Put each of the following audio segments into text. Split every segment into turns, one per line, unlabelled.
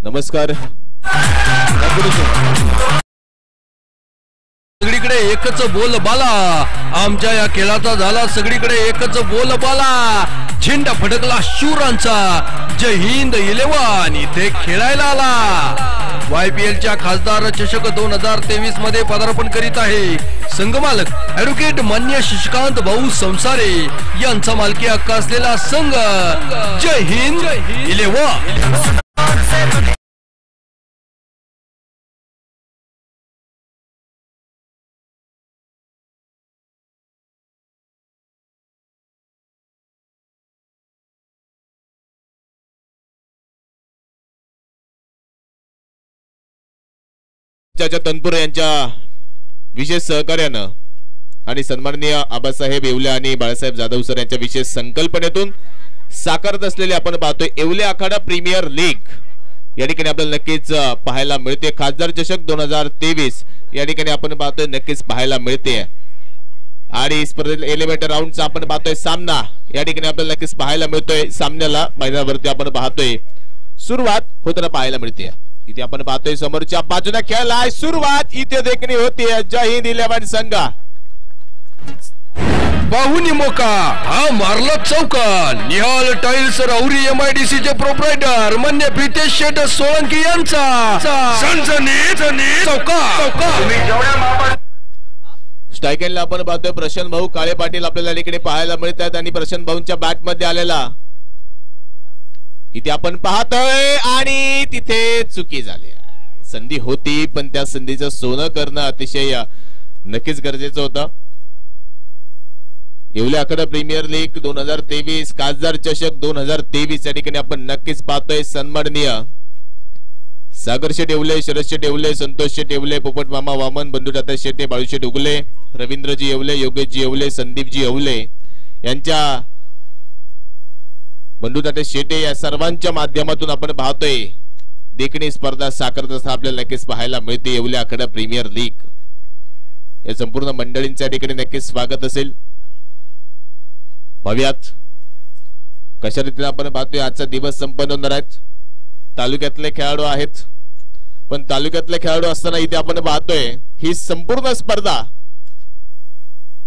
नमस्कार.
सगळीकडे एकच बोलबाला, आमच्या या खेळाचा झाला सगळीकडे एकच बोलबाला. झेंडा फडकला शूरांचा, जय हिंद 11 इथे खेळायला आला. YPLच्या खासदार चषक 2023 मध्ये पदार्पण करीत आहे संघमालक ॲडव्होकेट मान्य शशिकांत भाऊ संसारे यांचा मालकी हक्क असलेला संघ जय हिंद 11.
तनपुरे यांच्या विशेष सहकार्यानं आणि सन्माननीय आबासाहेब येवले आणि बाळासाहेब जाधव सर यांच्या विशेष संकल्पनेतून साकारत असलेले आपण पाहतोय येवले आखाडा प्रीमियर लीग या ठिकाणी आपल्याला नक्कीच पाहायला मिळते. खासदार चषक 2023 या ठिकाणी आपण पाहतोय नक्कीच पाहायला मिळते. आणि स्पर्धेतील एलिमेंट राऊंडचा आपण पाहतोय सामना या ठिकाणी आपल्याला नक्कीच पाहायला मिळतोय. सामन्याला मैदानावरती आपण पाहतोय सुरुवात होताना पाहायला मिळते. इथे आपण पाहतोय समोरच्या बाजूला खेळला सुरुवात इथे देखणी होती. जय हिंद 11 संघ
बाहुनी मोका हा मारला चौका. निहाल टाइल्स राहुरी MIDC चे प्रोप्रायटर मान्य प्रितेश शेठ सोळंकी यांचा चौका.
स्ट्रायकेनला आपण पाहतोय प्रशांत भाऊ काळे पाटील आपल्याला इकडे पाहायला मिळतात आणि प्रशांत भाऊंच्या बॅट मध्ये आलेला इथे आपण पाहतोय आणि तिथे चुकी झाली. संधी होती पण त्या संधीचं सोनं करणं अतिशय नक्कीच गरजेचं होतं. येवले आखाडा प्रीमियर लीग 2023 खासदार चषक 2023 या ठिकाणी आपण नक्कीच पाहतोय सन्माननीय सागर शेठ येवले, शरद शेठ येवले, संतोष शेठ येवले, पोपट मामा वामन, बंधुदाता शेटे, बाळूशेठ उगले, रवींद्रजी येवले, योगेशजी येवले, संदीपजी येवले यांच्या बंधुदाते शेटे या सर्वांच्या माध्यमातून आपण पाहतोय देखणी स्पर्धा साकारत असताना आपल्याला नक्कीच पाहायला मिळते. येवले आखाडा प्रीमियर लीग या संपूर्ण मंडळींच्या ठिकाणी नक्कीच स्वागत असेल. भव्यात कशा रीतीने आपण पाहतोय आजचा दिवस संपन्न होणार आहेत. तालुक्यातले खेळाडू आहेत पण तालुक्यातले खेळाडू असताना इथे आपण पाहतोय ही संपूर्ण स्पर्धा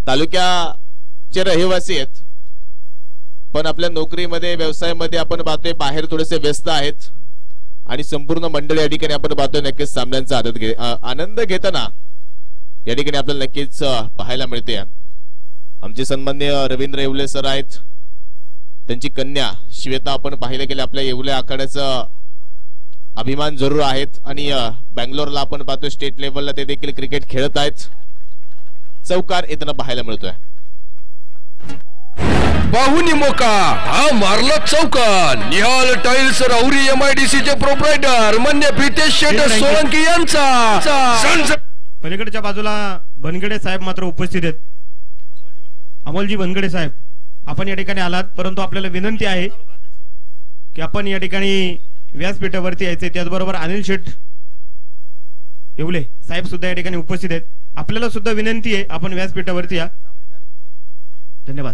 तालुक्याचे रहिवासी आहेत पण आपल्या नोकरीमध्ये व्यवसायामध्ये आपण पाहतोय बाहेर थोडेसे व्यस्त आहेत आणि संपूर्ण मंडळी या ठिकाणी आपण पाहतोय नक्कीच सामन्यांचा आनंद घेताना या ठिकाणी आपल्याला नक्कीच पाहायला मिळते. आमचे सन्माननीय रवींद्र येवले सर आहेत, त्यांची कन्या श्वेता आपण पाहिले गेले आपल्या येवले आखाड्याचा अभिमान जरूर आहेत आणि बँगलोरला आपण पाहतोय स्टेट लेवलला ते देखील क्रिकेट खेळत आहेत. चौकार येताना पाहायला मिळतोय.
बाहुनी मोका हा मारला चौका. निहाल टाइल्स राहुरी MIDC चे प्रोप्रायटर मान्य प्रितेश शेठ सोळंकी यांचा.
पलीकडच्या बाजूला बनगडे साहेब मात्र उपस्थित आहेत. अमोलजी बनगडे साहेब आपण या ठिकाणी आलात परंतु आपल्याला विनंती आहे की आपण या ठिकाणी व्यासपीठावरती यायचे. त्याचबरोबर अनिल शेठ येवले साहेब सुद्धा या ठिकाणी उपस्थित आहेत. आपल्याला सुद्धा विनंती आहे आपण व्यासपीठावरती या. धन्यवाद.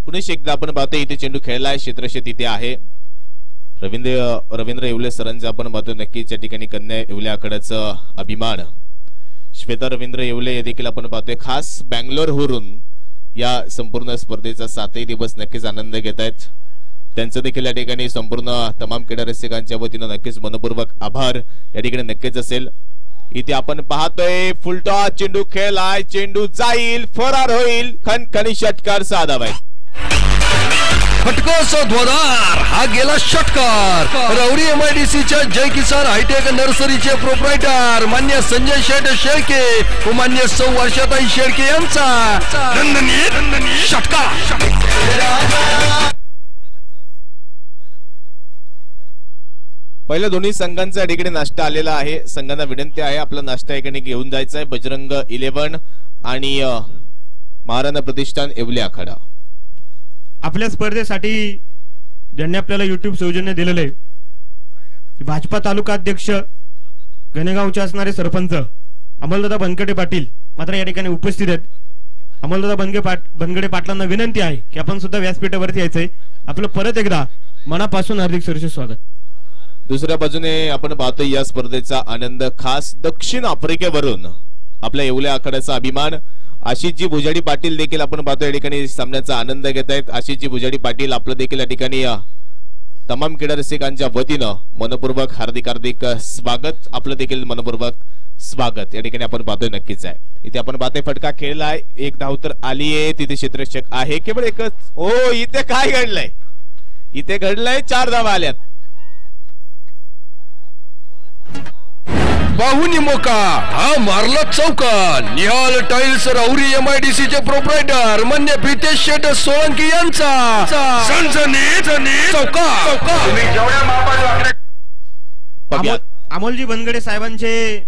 पुणे एकदा आपण पाहतोय इथे चेंडू खेळलाय. क्षेत्रक्षेत्र इथे आहे. रवींद्र येवले सरांचे आपण पाहतोय नक्कीच या ठिकाणी कन्या येवले आखाड्याचा अभिमान श्वेता रवींद्र येवले देखील आपण पाहतोय खास बँगलोरवरून या संपूर्ण स्पर्धेचा 7ही दिवस नक्कीच आनंद घेत आहेत. त्यांचं देखील या ठिकाणी संपूर्ण तमाम क्रीडा रसिकांच्या वतीनं नक्कीच मनपूर्वक आभार या ठिकाणी नक्कीच असेल. इथे आपण पाहतोय फुलटॉस चेंडू खेळलाय. चेंडू जाईल, फरार होईल, खणखणी षटकार साधावाय.
फटकास ध्वजार हा गेला षटकार. राहुरी MIDC च्या जय किसान हायटेक नर्सरीचे प्रोप्रायटर मान्य संजय शेठ शेळके व मान्य सौ वर्षाताई शेळके यांचा षटकार.
पहिल्या दोन्ही संघांचा या ठिकाणी नाश्ता आलेला आहे. संघांना विनंती आहे आपला नाश्ता या ठिकाणी घेऊन जायचा आहे. बजरंग 11 आणि महाराणा प्रतिष्ठान येवले आखाडा.
आपल्या स्पर्धेसाठी ज्यांनी आपल्याला YouTube सौजन्य दिलेले आहे भाजपा तालुका अध्यक्ष गणेगावचे असणारे सरपंच अमोलदादा बनगडे पाटील मात्र या ठिकाणी उपस्थित आहेत. अमोलदादा बनगडे पाटलांना विनंती आहे की आपण सुद्धा व्यासपीठावरती यायचंय. आपलं परत एकदा मनापासून हार्दिक स्वागत.
दुसऱ्या बाजूने आपण पाहतोय या स्पर्धेचा आनंद खास दक्षिण आफ्रिकेवरून आपल्या येवल्या आखाड्याचा अभिमान आशिषजी भुजाडी पाटील देखील आपण पाहतोय या ठिकाणी सामन्याचा आनंद घेत आहेत. आशिषजी भुजाडी पाटील आपलं देखील या ठिकाणी तमाम क्रीडा रसिकांच्या वतीनं मनपूर्वक हार्दिक हार्दिक स्वागत, आपलं देखील मनपूर्वक स्वागत या ठिकाणी आपण पाहतोय नक्कीच आहे. इथे आपण पाहतोय फटका खेळलाय, एक धाव तर आली आहे, तिथे क्षेत्ररक्षक आहे केवळ एकच. ओ इथे काय घडलंय, इथे घडलंय 4 धावा आल्यात.
बाहुनी मोका हा मारला चौका. निहाल टाइल्स राहुरी MIDC चे प्रोप्रायटर मान्य प्रितेश शेठ सोळंकी यांचा चौका.
अमोलजी बनगडे साहेबांचे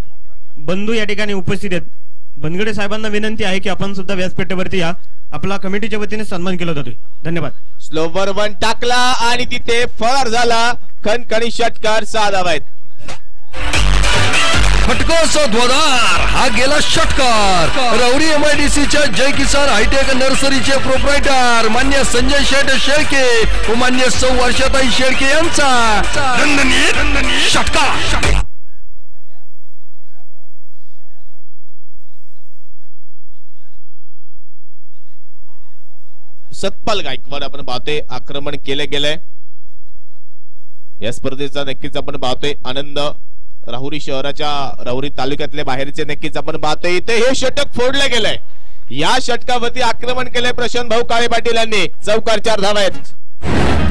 बंधू या ठिकाणी उपस्थित आहेत. बनगडे साहेबांना विनंती आहे की आपण सुद्धा व्यासपीठावरती या, आपला कमिटीच्या वतीने सन्मान केला जातोय. धन्यवाद.
स्लोवर 1 टाकला आणि तिथे फरार झाला. खणखणी षटकार 6 धावा आहेत.
फटकाचा ध्वजार हा गेला षटकार. राहुरी MIDC च्या जय किसान हायटेक नर्सरीचे प्रोप्रायटर मान्य संजय शेठ शेळके व मान्य सौ वर्षाताई शेळके यांचा षटकार.
सतपाल गायकवाड आपण पाहतोय आक्रमण केले गेलंय. या स्पर्धेचा नक्कीच आपण पाहतोय आनंद. राहुरी शहराच्या राहुरी तालुक्यातले बाहेरचे नक्कीच आपण पाहतोय. इथे हे षटक फोडलं गेलंय. या षटकावरती आक्रमण केलंय प्रशांत भाऊ काळे पाटील यांनी. चौकार 4 धावा आहेत.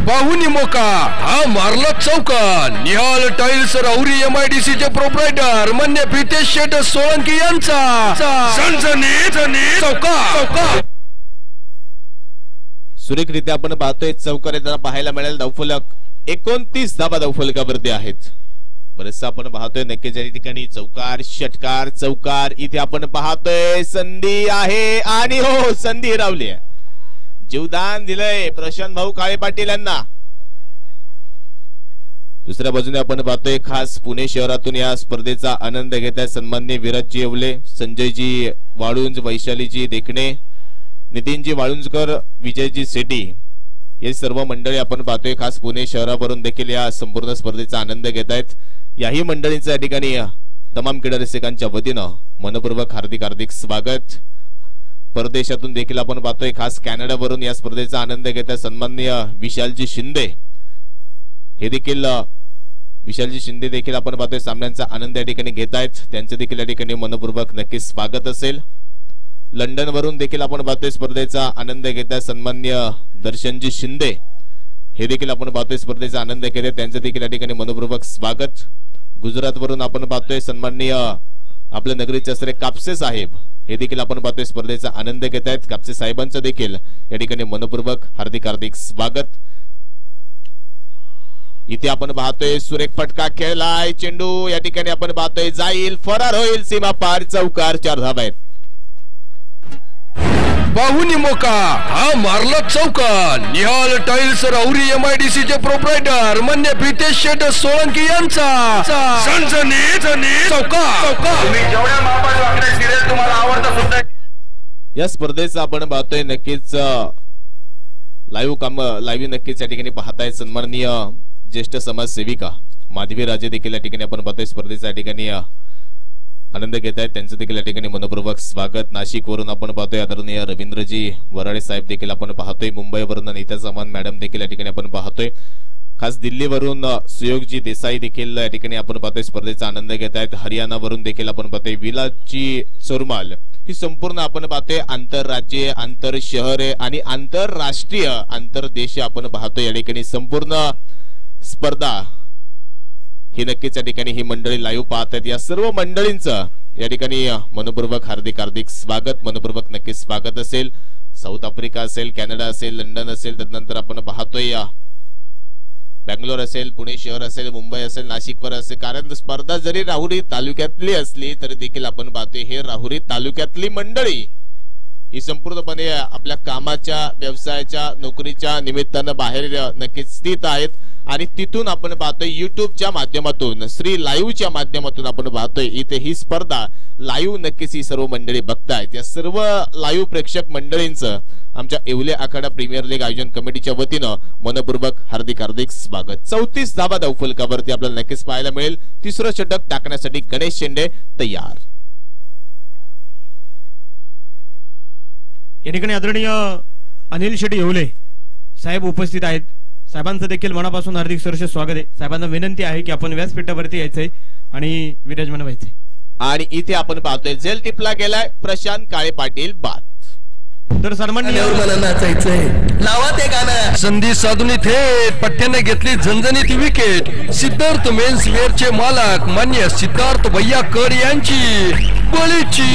बाहुनी मोका हा मारला चौका. निहाल टाइल्स राहुरी MIDC चे प्रोप्रायटर मान्य प्रितेश शेठ सोळंकी यांचा चौका.
सुरेखरित्या आपण पाहतोय चौकार येताना पाहायला मिळेल. धावफलक 29 धावा धावफलकावरती आहेत. बरेचसा आपण पाहतोय नक्कीच या ठिकाणी चौकार षटकार चौकार. इथे आपण पाहतोय संधी आहे आणि हो संधी रावली आहे. जीवदान दिलंय प्रशांत भाऊ काळे पाटील यांना. दुसऱ्या बाजूने आपण पाहतोय खास पुणे शहरातून या स्पर्धेचा आनंद घेत आहेत सन्माननीय विराजजी येवले, संजयजी वाळुंज, वैशालीजी देखणे, नितीनजी वाळुंजकर, विजयजी सेठी हे सर्व मंडळी आपण पाहतोय खास पुणे शहरावरून देखील या संपूर्ण स्पर्धेचा आनंद घेत आहेत. याही मंडळींचं या ठिकाणी तमाम क्रीडा रसिकांच्या वतीनं मनपूर्वक हार्दिक हार्दिक स्वागत. परदेशातून देखील आपण पाहतोय खास कॅनडावरून या स्पर्धेचा आनंद घेत आहेत सन्माननीय विशालजी शिंदे. हे देखील विशालजी शिंदे देखील आपण पाहतोय सामन्यांचा आनंद या ठिकाणी घेत आहेत. त्यांचं देखील या ठिकाणी मनपूर्वक नक्कीच स्वागत असेल. लंडन वरून देखील आपण पाहतोय स्पर्धेचा आनंद घेत आहेत सन्माननीय दर्शनजी शिंदे. हे देखील आपण पाहतोय स्पर्धेचा आनंद घेत आहेत. त्यांचं देखील या ठिकाणी मनपूर्वक स्वागत. गुजरात वरून आपण पाहतोय सन्माननीय आपल्या नगरीचे असणारे कापसे साहेब. हे देखील आपण पाहतोय स्पर्धेचा आनंद घेत आहेत. कापसे साहेबांचं देखील या ठिकाणी मनपूर्वक हार्दिक हार्दिक स्वागत. इथे आपण पाहतोय सुरेख फटका खेळलाय. चेंडू या ठिकाणी आपण पाहतोय जाईल, फरार होईल, सीमा पार. चौकार 4 धावा आहेत.
बाहुनी मोका हा मारला चौका. निहाल टाइल्स राहुरी MIDC चे प्रोप्रायटर मान्य प्रितेश शेठ सोळंकी यांचा चौका.
या स्पर्धेचा आपण पाहतोय नक्कीच लाईव्ह नक्कीच या ठिकाणी पाहताय सन्माननीय ज्येष्ठ समाजसेविका माधवी राजे देखील या ठिकाणी आपण पाहतोय स्पर्धेचा या ठिकाणी आनंद घेत आहेत. त्यांचं देखील या ठिकाणी मनपूर्वक स्वागत. नाशिक वरून आपण पाहतोय आदरणीय रवींद्रजी वराडे साहेब देखील आपण पाहतोय. मुंबईवरून नीता चव्हाण मॅडम देखील या ठिकाणी आपण पाहतोय. खास दिल्लीवरून सुयोगजी देसाई देखील या ठिकाणी आपण पाहतोय स्पर्धेचा आनंद घेत आहेत. हरियाणावरून देखील आपण पाहतोय विलासजी चोरमाल. ही संपूर्ण आपण पाहतोय आंतरराज्य, आंतर शहरे आणि आंतरराष्ट्रीय, आंतरदेश आपण पाहतोय या ठिकाणी संपूर्ण स्पर्धा. ही नक्कीच या ठिकाणी ही मंडळी लाईव्ह पाहत आहेत. या सर्व मंडळींचं या ठिकाणी मनपूर्वक हार्दिक हार्दिक स्वागत. मनपूर्वक नक्कीच स्वागत असेल. साऊथ आफ्रिका असेल, कॅनडा असेल, लंडन असेल, त्यानंतर आपण पाहतोय बँगलोर असेल, पुणे शहर असेल, मुंबई असेल, नाशिकवर असेल. कारण स्पर्धा जरी राहुरी तालुक्यातली असली तरी देखील आपण पाहतोय हे राहुरी तालुक्यातली मंडळी ही संपूर्णपणे आपल्या कामाच्या व्यवसायाच्या नोकरीच्या निमित्तानं बाहेर नक्कीच स्थित आहेत आणि तिथून आपण पाहतोय युट्यूबच्या माध्यमातून श्री लाईव्हच्या माध्यमातून आपण पाहतोय इथे ही स्पर्धा लाईव्ह नक्कीच ही सर्व मंडळी बघतायत। या सर्व लाईव्ह प्रेक्षक मंडळींचं आमच्या येवले आखाडा प्रीमियर लीग आयोजन कमिटीच्या वतीनं मनपूर्वक हार्दिक स्वागत। 34 धावा धावफलकावरती आपल्याला नक्कीच पाहायला मिळेल। तिसरं षटक टाकण्यासाठी गणेश शेंडे तयार।
या ठिकाणी आदरणीय अनिल शेट्टी येवले साहेब उपस्थित आहेत। साहेबांचं देखील मनापासून हार्दिक सहर्ष स्वागत आहे। साहेबांना विनंती आहे की आपण व्यासपीठावरती यायचंय आणि विराजमान व्हायचंय। आणि
इथे आपण पाहतोय जेल टिपला गेलाय प्रशांत काळे पाटील बाद।
तर सन्माननीय
मला नाचायचंय, लावा ते गाणं। संधी साधून थेट पट्ट्याने घेतली झणझणीत विकेट। सिद्धार्थ मेन्स वेअरचे मालक मान्य सिद्धार्थ भैया कर यांची बळीची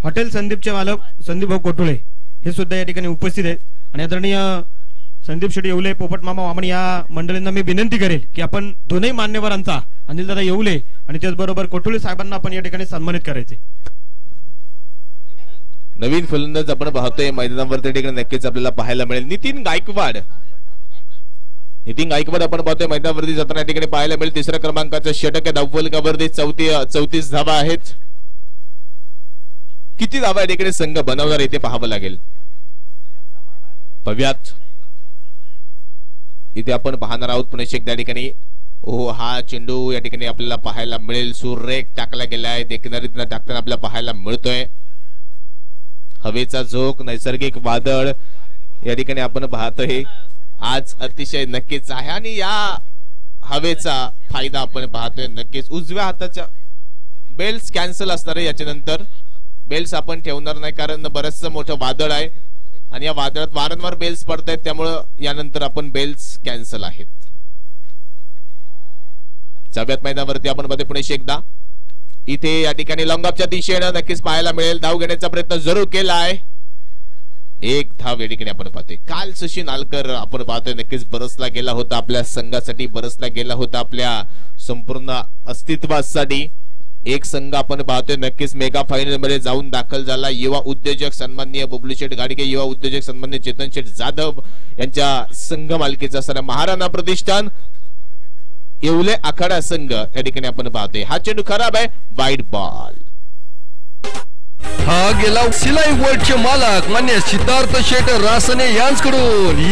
हॉटेल संदीपचे मालक संदीप भाऊ कोठुळे हे सुद्धा या ठिकाणी उपस्थित आहेत। आणि आदरणीय संदीप शेट्टी येवले, पोपट मामा वामन या मंडळींना मी विनंती करेल की आपण दोन्ही मान्यवरांचा अनिलदादा येवले आणि त्याचबरोबर कोठुळे साहेबांना आपण या ठिकाणी सन्मानित करायचे।
नवीन फलंदाज आपण पाहतोय मैदानावरती ठिकाणी नक्कीच आपल्याला पाहायला मिळेल नितीन गायकवाड आपण पाहतोय मैदानावरती जाताना ठिकाणी पाहायला मिळेल। तिसऱ्या क्रमांकाचं षटक आहे धावफलकावरती 34 धावा आहेत। किती धावा या ठिकाणी संघ बनवणार इथे पाहावं लागेल। भव्यात इथे आपण पाहणार आहोत पुणे शेख त्या ठिकाणी हा चेंडू या ठिकाणी आपल्याला पाहायला मिळेल। सुरेख टाकला गेलाय, देखणारीतनं टाकताना आपल्याला पाहायला मिळतोय। हवेचा झोक, नैसर्गिक वादळ या ठिकाणी आपण पाहतोय आज अतिशय नक्कीच आहे आणि या हवेचा फायदा आपण पाहतोय नक्कीच। उजव्या हाताच्या बेल्स कॅन्सल असणार आहे, याच्यानंतर बेल्स आपण ठेवणार नाही कारण बरंच मोठं वादळ आहे आणि या वादळात वारंवार बेल्स पडत आहेत, त्यामुळे यानंतर आपण बेल्स कॅन्सल आहेत। सगळ्यात मैदानावरती आपण बघतोय पुणे शेखदा इथे या ठिकाणी लॉंगऑफच्या दिशेने नक्कीच पाहायला मिळेल। धाव घेण्याचा प्रयत्न जरूर केलाय, एक धाव या ठिकाणी आपण पाहतोय। काल सचिन आलकर आपण पाहतोय नक्कीच बरसला गेला होता आपल्या संघासाठी, बरसला गेला होता आपल्या संपूर्ण अस्तित्वासाठी। एक संघ आपण पाहतोय नक्कीच मेगा फायनल मध्ये जाऊन दाखल झाला। युवा उद्योजक सन्माननीय बबलू शेठ गाडगे, युवा उद्योजक सन्माननीय चेतन शेठ जाधव यांच्या संघ मालकीचा असणारा महाराणा प्रतिष्ठान येवले आखाडा संघ या ठिकाणी आपण पाहतोय। हा चेंडू खराब आहे, वाईड बॉल।
हा गेला सिलाई वर्ल्डचे मालक मान्य सिद्धार्थ शेठ रासने यांच्याकडून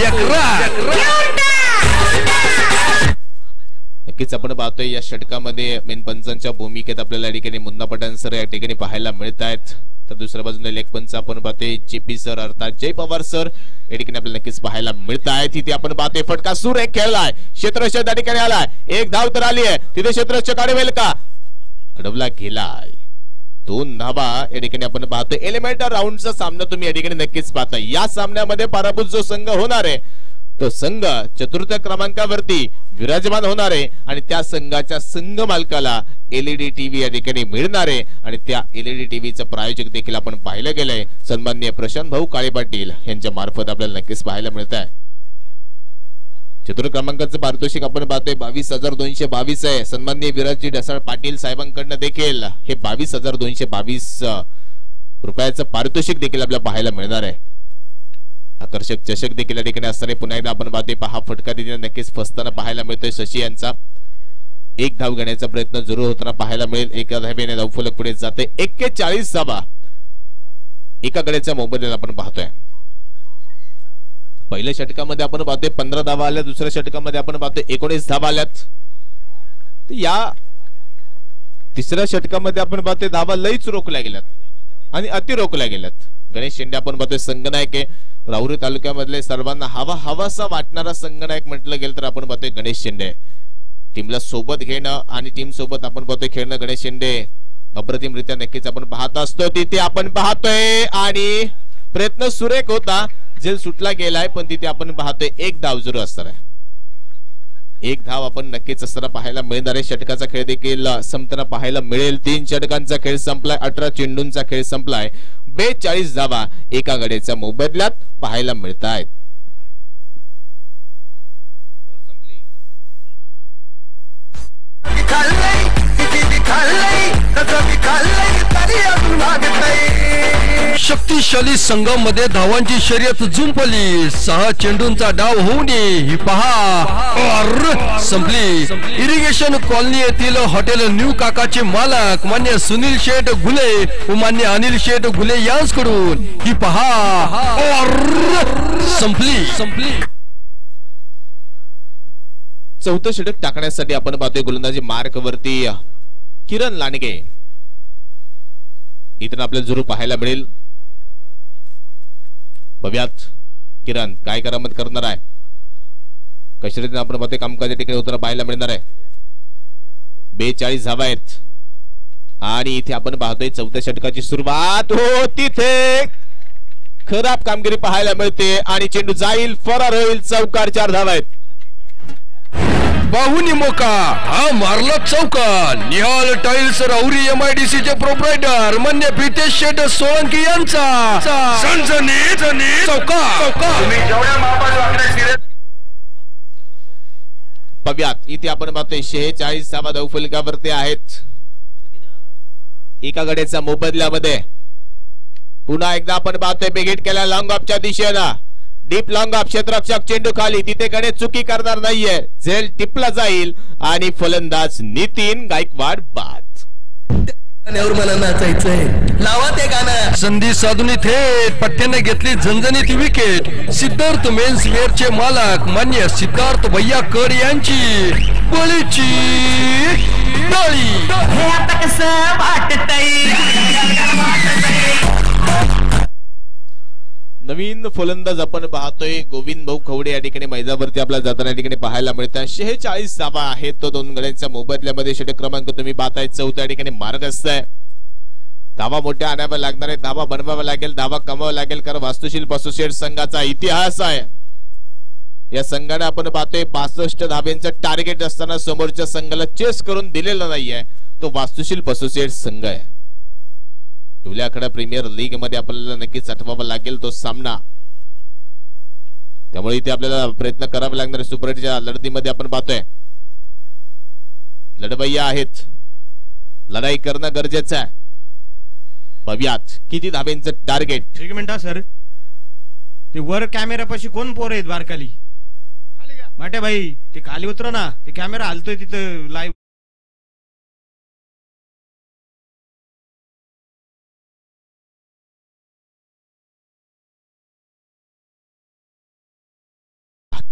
नक्कीच आपण पाहतोय या षटकामध्ये मेन पंचांच्या भूमिकेत आपल्याला या ठिकाणी मुन्ना पठाण सर या ठिकाणी पाहायला मिळत आहेत। तर दुसऱ्या बाजूने लेग पंच आपण पाहतोय जेपी सर अर्थात जय पवार सर या ठिकाणी आपल्याला नक्कीच पाहायला मिळत आहेत। तिथे आपण पाहतोय फटका सूर एक खेळलाय, क्षेत्ररक्षक या ठिकाणी आलाय, एक धाव तर आली आहे, तिथे क्षेत्ररक्षक अडवेल का, अडवला गेलाय। 2 धावा या ठिकाणी आपण पाहतोय। एलिमेंटर राऊंडचा सामना तुम्ही या ठिकाणी नक्कीच पाहताय। या सामन्यामध्ये पराभूत जो संघ होणार आहे तो संघ चतुर्थ क्रमांकावरती विराजमान होणार आहे आणि त्या संघाच्या संघ मालकाला एलईडी टीव्ही या ठिकाणी मिळणार आहे आणि त्या एलईडी टीव्हीचं प्रायोजक देखील आपण पाहिलं गेलंय सन्माननीय प्रशांत भाऊ काळे पाटील यांच्या मार्फत आपल्याला नक्कीच पाहायला मिळत आहे। चतुर्थ क्रमांकाचं पारितोषिक आपण पाहतोय 22,222 आहे। सन्माननीय विराजी ढसाळ पाटील साहेबांकडनं देखील हे 22,222 रुपयाचं पारितोषिक देखील आपल्याला पाहायला मिळणार आहे। आकर्षक चषक देखील या ठिकाणी असणारे पुन्हा एकदा आपण पाहतोय। पहा फटका देखील नक्कीच फसताना पाहायला मिळतोय शशी यांचा। एक धाव घेण्याचा प्रयत्न जरूर होताना पाहायला मिळेल। एका धावेने धावफलक पुढे जाते। 41 धावा एका गड्याच्या मोबदल्यात आपण पाहतोय। पहिल्या षटकामध्ये आपण पाहतोय 15 धावा आल्या, दुसऱ्या षटकामध्ये आपण पाहतोय 19 धावा आल्यात। या तिसऱ्या षटकामध्ये आपण पाहतोय धावा लईच रोखल्या गेल्यात आणि अति रोखल्या गेल्यात। गणेश शेंडे आपण पाहतोय संघनायक आहे, राहुरी तालुक्यामधले सर्वांना हवासा वाटणारा संघनायक म्हटलं गेलं तर आपण पाहतोय गणेश शेंडे। टीमला सोबत घेणं आणि टीम सोबत आपण पाहतोय खेळणं गणेश शेंडे अप्रतिमरित्या नक्कीच आपण पाहत असतो। तिथे आपण पाहतोय आणि प्रयत्न सुरेख होता, जेल सुटला गेलाय पण तिथे आपण पाहतोय एक धाव जरूर असणार आहे। एक धाव आपण नक्कीच असताना पाहायला मिळणार आहे। षटकाचा खेळ देखील संपताना पाहायला मिळेल। 3 षटकांचा खेळ संपलाय, 18 चेंडूंचा खेळ संपलाय। 42 धावा एका गड्याच्या मोबदल्यात पाहायला मिळत आहेत।
शक्तिशाली संघामध्ये धावांची शर्यत जुंपली. 6 चेंडूंचा डाव होऊ नये ही पहा संपली. इरिगेशन कॉलनी येथील हॉटेल न्यू काकाचे मालक मान्य सुनील शेठ घुले व मान्य अनिल शेठ घुले यांच्याकडून ही पहा संपली.
चौथं षटक टाकण्यासाठी आपण पाहतोय गोलंदाजी मार्क वरती किरण लांडगे. इथं आपल्याला जरूर पाहायला मिळेल. बघूयात किरण काय करामत करणार आहे. कशा रीतीने आपण पाहतोय कामकाजा ठिकाणी उतर पाहायला मिळणार आहे. 42 धावा आहेत आणि इथे आपण पाहतोय चौथ्या षटकाची सुरुवात हो तिथे खराब कामगिरी पाहायला मिळते आणि चेंडू जाईल फरार होईल. चौकार 4 धावा आहेत.
बाहुनी मोका हा मारला चौका. निहाल टाइल्स राहुरी MIDC चे प्रोप्रायटर मान्य प्रितेश शेठ सोळंकी यांचा चौका.
बघूयात इथे आपण पाहतोय 46 धावा धावफलकावरती आहेत. एका गड्याच्या मोबदल्यामध्ये पुन्हा एकदा आपण पाहतोय बिगेट केला लॉंग ऑफच्या दिशेला. डीप लॉंग ऑफ क्षेत्ररक्षक चेंडू खाली तिथे कडे चुकी करणार नाहीये. झेल टिपला जाईल आणि फलंदाज नितीन गायकवाड बाद.
लावा ते गाणं. संधी साधून थेट पट्ट्याने घेतली झणझणीत विकेट. सिद्धार्थ मेन्स वेअरचे मालक मान्य सिद्धार्थ भैया कर यांची बळीची बळी. हे आता कसं वाटतंय.
नवीन फलंदाज आपण पाहतोय गोविंद भाऊ खवडे या ठिकाणी मैदानावरती आपल्याला जाताना या ठिकाणी पाहायला मिळतात. 46 धावा आहेत. तो 2 गड्यांच्या मोबदल्यामध्ये षटक क्रमांक तुम्ही पाहताय 4थ्या ठिकाणी मार्गस्थ आहे. धावा मोठ्या आणाव्या लागणार आहे. धावा बनवावा लागेल. धावा कमावा लागेल कारण वास्तुशिल्प असोसिएट संघाचा इतिहास आहे. या संघाने आपण पाहतोय 62 धाब्यांचं टार्गेट असताना समोरच्या संघाला चेस करून दिलेला नाहीये. तो वास्तुशिल्प असोसिएट संघ आहे. येवल्याकडे प्रीमियर लीग मध्ये आपल्याला नक्कीच आठवावा लागेल तो सामना. त्यामुळे इथे आपल्याला प्रयत्न करावा लागणार. सुपर 8च्या लढतीमध्ये आपण पाहतोय लढवय्या आहेत. लढाई करणं गरजेचं आहे. बघूयात किती धाब्यांचं टार्गेट.
1 minute sir. ते वर कॅमेरापाशी कोण पोर आहेत बारकाली माटे भाई. ते खाली उतर ना. ते कॅमेरा हलतोय तिथं लाईव्ह.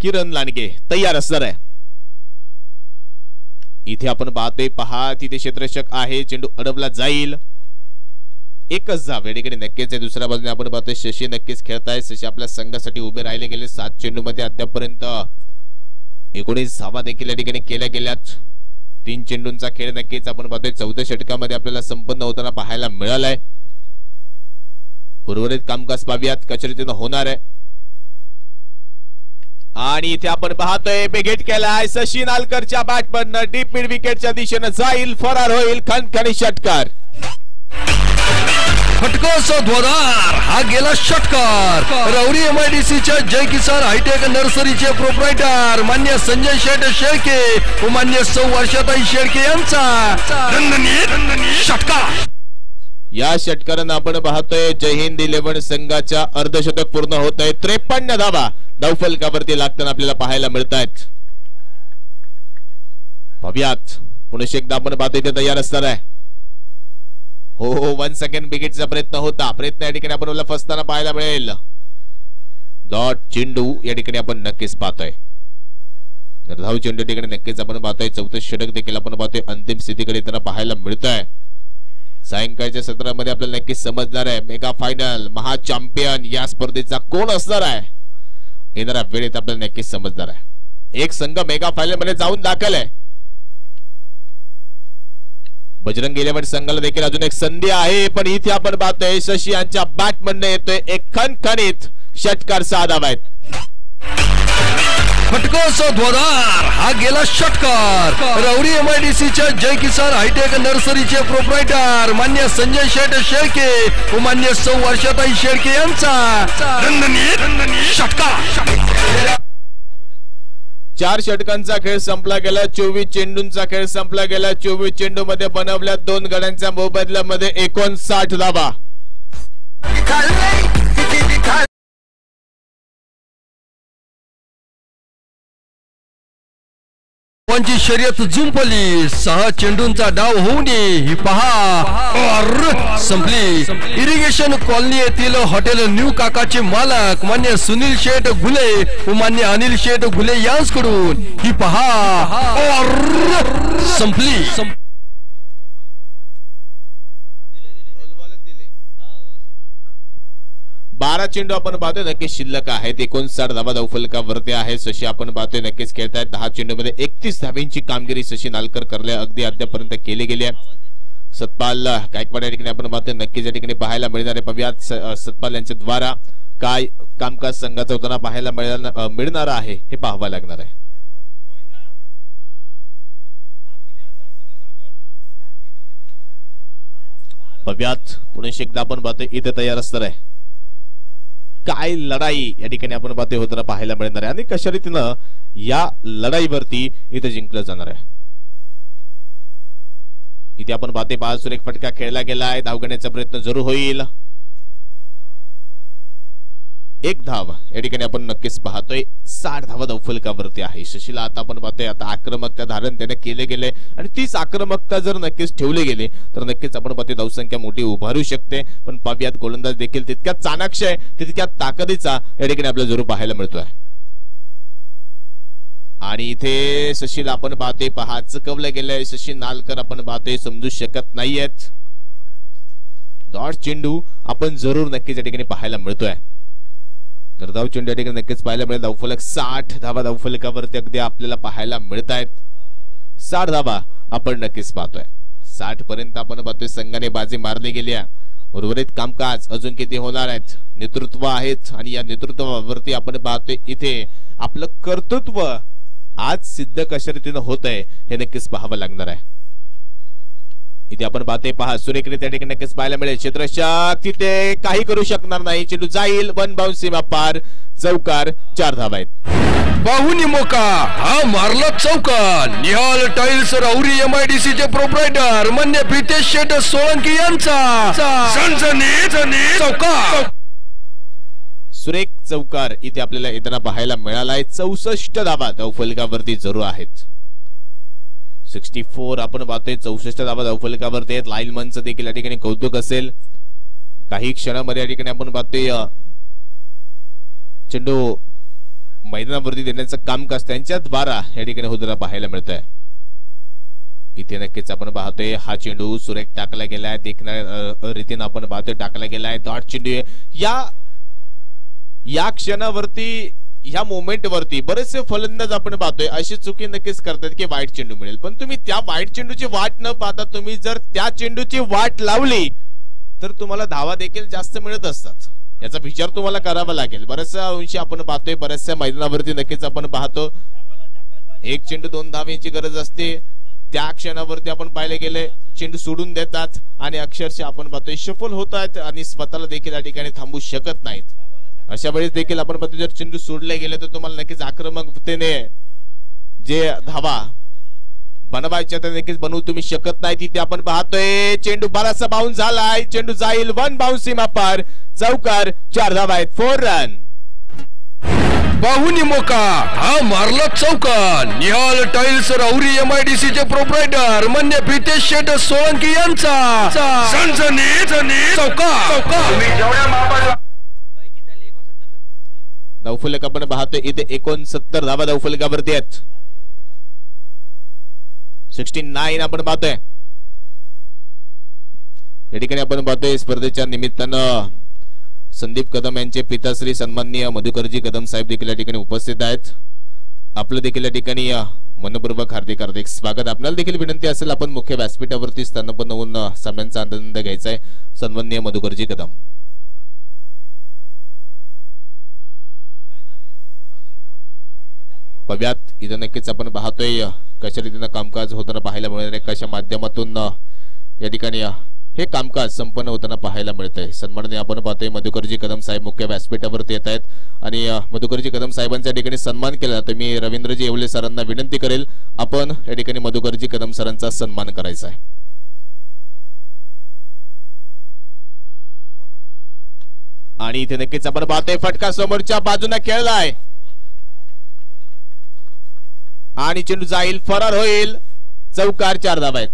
किरण लांडगे तयार असणार आहे. इथे आपण पाहतोय पहा तिथे क्षेत्ररक्षक आहे. चेंडू अडवला जाईल. एकच धाव या ठिकाणी नक्कीच आहे. दुसऱ्या बाजूने आपण पाहतोय शशी नक्कीच खेळताय. शशी आपल्या संघासाठी उभे राहिले गेले. 7 चेंडूमध्ये अद्यापर्यंत 19 धावा देखील या ठिकाणी केल्या गेल्यात. 3 चेंडूंचा खेळ नक्कीच आपण पाहतोय 4थ्या षटकामध्ये आपल्याला संपन्न होताना पाहायला मिळालाय. उर्वरित कामकाज पाहूयात कशा रीतीने होणार आहे. आणि इथे आपण पाहतोय बिगेट केलाय. सचिन नालकरच्या बॅटमधनं डीप मिड विकेटच्या दिशेने जाईल फरार होईल. खणखणी षटकार.
फटकाचा ध्वजार हा गेला षटकार. राहुरी MIDCच्या जय किसान हायटेक नर्सरीचे प्रोप्रायटर मान्य संजय शेठ शेळके व मान्य सौ वर्षाताई शेळके यांचा षटकार.
या षटकारानं आपण पाहतोय जय हिंद 11 संघाच्या अर्धशतक पूर्ण होत आहे. 53 धावा धावफलकावरती लागताना आपल्याला पाहायला मिळत आहेत. पाहूयात पुन्हा एकदा आपण पाहतोय ते तयार असणार आहे. हो 1 सेकंड बिगेटचा प्रयत्न होता. प्रयत्न या ठिकाणी आपण फसताना पाहायला मिळेल. डॉट चेंडू या ठिकाणी आपण नक्कीच पाहतोय. धाव चेंडू ठिकाणी नक्कीच आपण पाहतोय. 4थं षटक देखील आपण पाहतोय अंतिम स्थितीकडे त्यांना पाहायला मिळत आहे. सायंकाळच्या सत्रामध्ये आपल्याला नक्कीच समजणार आहे मेगा फायनल महाचॅम्पियन या स्पर्धेचा कोण असणार आहे. येणाऱ्या वेळेत आपल्याला नक्कीच समजणार आहे. एक संघ मेगा फायनल मध्ये जाऊन दाखल आहे. बजरंग 11 संघाला देखील अजून एक संधी आहे. पण इथे आपण पाहतोय शशी यांच्या बॅटमधनं येतोय एक खणखणीत षटकार. 6 धावा आहेत.
फटकाचा ध्वजार हा गेला षटकार. राहुरी MIDCच्या जय किसान हायटेक नर्सरीचे प्रोप्रायटर मान्य संजय शेठ शेळके व मान्य सौ वर्षाताई शेळके यांचा षटकार.
4 षटकांचा खेळ संपला गेला. 24 चेंडूंचा खेळ संपला गेला. 24 चेंडू मध्ये बनवल्या 2 गड्यांच्या मोबदल्यामध्ये 59 धावा.
ची शर्यत जुंपली. 6 चेंडूंचा डाव होऊ नये ही पहा संपली. इरिगेशन कॉलनी येथील हॉटेल न्यू काकाचे मालक मान्य सुनील शेठ घुले व मान्य अनिल शेठ घुले यांच्याकडून ही पहा संपली.
12 चेंडू आपण पाहतोय नक्कीच शिल्लक आहेत. 59 धावा धावफलकावरती आहे. शशी आपण पाहतोय नक्कीच खेळतायत. 10 चेंडू मध्ये 31 धाब्यांची कामगिरी शशी नालकर करले अगदी अद्यापर्यंत केली गेली आहे. सतपाल गायकवाड या ठिकाणी आपण पाहतोय नक्कीच या ठिकाणी पाहायला मिळणार आहे. पाहूयात सतपाल यांच्या द्वारा काय कामकाज संघाचा होताना पाहायला मिळणार आहे हे पाहावं लागणार आहे. पाहूयात पुणे एकदा आपण पाहतोय इथे तयार असणार आहे. काय लढाई या ठिकाणी आपण पाहतोय होताना पाहायला मिळणार आहे आणि कशा रीतीनं या लढाईवरती इथे जिंकलं जाणार आहे. इथे आपण पाहतोय 5 सुरेख फटका खेळला गेलाय. धाव घेण्याचा प्रयत्न जरूर होईल. 1 धाव या ठिकाणी आपण नक्कीच पाहतोय. 60 धावा धावफलकावरती आहे. शशीला आता आपण पाहतोय आता आक्रमकता धारण त्याने केले गेले आणि तीच आक्रमकता जर नक्कीच ठेवले गेले तर नक्कीच आपण पाहतोय धावसंख्या मोठी उभारू शकते. पण पाहूयात गोलंदाज देखील तितक्यात चाणाक्ष आहे तितक्यात ताकदीचा या ठिकाणी आपल्याला जरूर पाहायला मिळतोय. आणि इथे शशीला आपण पाहतोय पहा चुकवलं गेलंय. शशी नालकर आपण पाहतोय समजू शकत नाहीयेत. डॉट चेंडू आपण जरूर नक्कीच या ठिकाणी पाहायला मिळतोय. धाव चेंडू या ठिकाणी नक्कीच पाहायला मिळेल. धावफलक 60 धावा धावफलकावरती अगदी आपल्याला पाहायला मिळत आहेत. 60 धावा आपण नक्कीच पाहतोय. 60 पर्यंत आपण पाहतोय संघाने बाजी मारली गेली आहे. उर्वरित कामकाज अजून किती होणार आहेत. नेतृत्व आहेत आणि या नेतृत्वावरती आपण पाहतोय इथे आपलं कर्तृत्व आज सिद्ध कशा रीतीनं होत आहे हे नक्कीच पाहावं लागणार आहे. इथे आपण पाहतोय पहा सुरेखरित्या ठिकाणी नक्कीच पाहायला मिळेल. क्षेत्ररक्षक तिथे काही करू शकणार नाही. चेंडू जाईल 1 बाउंस सीमा पार. चौकार 4 धावा आहेत.
बाहुनी मोका हा मारला चौकार. निहाल टाइल्स राहुरी MIDC चे प्रोप्रायटर मान्य प्रितेश शेठ सोळंकी यांचा चौकार.
सुरेख चौकार इथे आपल्याला येताना पाहायला मिळालाय. 64 धावा धावफलकावरती जरूर आहेत. 64 आपण पाहतोय 64 धावा धावफलकावरती आहेत. लाईनमनचं देखील या ठिकाणी कौतुक असेल. काही क्षणामध्ये या ठिकाणी आपण पाहतोय चेंडू मैदानावरती देण्याचं कामकाज त्यांच्या द्वारा या ठिकाणी होताना पाहायला मिळत आहे. इथे नक्कीच आपण पाहतोय हा चेंडू सुरेख टाकला गेलाय. देखण्या रीतीनं आपण पाहतोय टाकला गेलाय. डॉट चेंडू या क्षणावरती ह्या मोमेंट वरती बरेचसे फलंदाज आपण पाहतोय अशी चुकी नक्कीच करतात की वाईट चेंडू मिळेल. पण तुम्ही त्या वाईट चेंडूची वाट न पाहता तुम्ही जर त्या चेंडूची वाट लावली तर तुम्हाला धावा देखील जास्त मिळत असतात. याचा विचार तुम्हाला करावा लागेल. बऱ्याचशा अंशी आपण पाहतोय बऱ्याचशा मैदानावरती नक्कीच आपण पाहतो 1 चेंडू 2 धावांची गरज असते. त्या क्षणावरती आपण पाहिले गेले चेंडू सोडून देतात आणि अक्षरशः आपण पाहतोय सफल होत आहेत आणि स्वतःला देखील या ठिकाणी थांबू शकत नाहीत. अशा वेळेस देखील आपण पाहतो जर चेंडू सोडले गेले तर तुम्हाला नक्कीच आक्रमकतेने जे धावा बनवायच्या तर नक्कीच बनवू तुम्ही शकत नाही. तिथे आपण पाहतोय चेंडू बराचसा बाउन्स झालाय. चेंडू जाईल 1 बाउन्स सीमा पार. चौकार 4 धावा आहेत. 4 रन.
बाहुनी मोका हा मारला चौकार. निहाल टाइल्स राहुरी MIDC चे प्रोप्रायटर मान्य प्रितेश शेठ सोळंकी यांचा चौकार.
धावफलक आपण पाहतोय इथे 69 धावा धावफलकावरती आहेत. 69 आपण पाहतोय. या ठिकाणी आपण पाहतोय स्पर्धेच्या निमित्तानं संदीप कदम यांचे पिताश्री सन्माननीय मधुकरजी कदम साहेब देखील या ठिकाणी उपस्थित आहेत. आपलं देखील या ठिकाणी मनपूर्वक हार्दिक हार्दिक स्वागत. आपल्याला देखील विनंती असेल आपण मुख्य व्यासपीठावरती स्थानपन्न होऊन सामन्यांचा आनंद घ्यायचा आहे. सन्माननीय मधुकरजी कदम. पाहूयात इथं नक्कीच आपण पाहतोय कशा रीतीनं कामकाज होताना पाहायला मिळणार आहे. कशा माध्यमातून या ठिकाणी हे कामकाज संपन्न होताना पाहायला मिळतंय. सन्माननीय आपण पाहतोय मधुकरजी कदम साहेब मुख्य व्यासपीठावरती येत आहेत आणि मधुकरजी कदम साहेबांच्या ठिकाणी सन्मान केला तर मी रवींद्रजी येवले सरांना विनंती करेल आपण या ठिकाणी मधुकरजी कदम सरांचा सन्मान करायचा आहे. आणि इथे नक्कीच आपण पाहतोय फटका समोरच्या बाजूने खेळलाय आणि चेंडू जाईल, फरार होईल, चौकार, 4 धावा आहेत.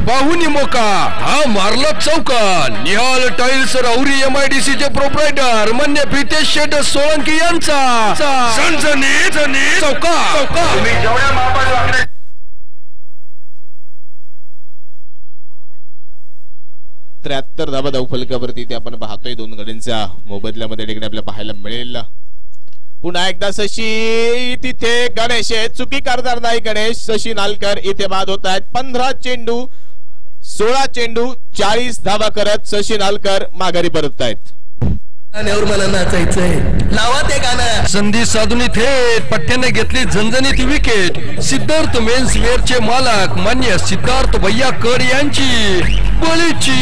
बाहुनी मोका हा मारला चौकार. निहाल टाइल्स राहुरी MIDC चे प्रोप्रायटर मान्य प्रितेश शेठ सोळंकी यांचा चौकार.
73 धावा धावफलकावरती ते आपण पाहतोय. 2 गड्यांच्या मोबदल्यामध्ये ठिकाणी आपल्याला पाहायला मिळेल. पुन्हा एकदा शशी तिथे गणेश चुकी करणार नाही. गणेश शशी नालकर इथे बाद होत आहेत. 15 चेंडू 16 चेंडू 40 धावा करत शशी नालकर माघारी परत आहेत.
मला नाचायचंय, लावा ते गाणं.
संधी साधून थेट पट्ट्याने घेतली झणझणीत विकेट. सिद्धार्थ मेन्स वेअरचे मालक मान्य सिद्धार्थ भैया कर यांची बळीची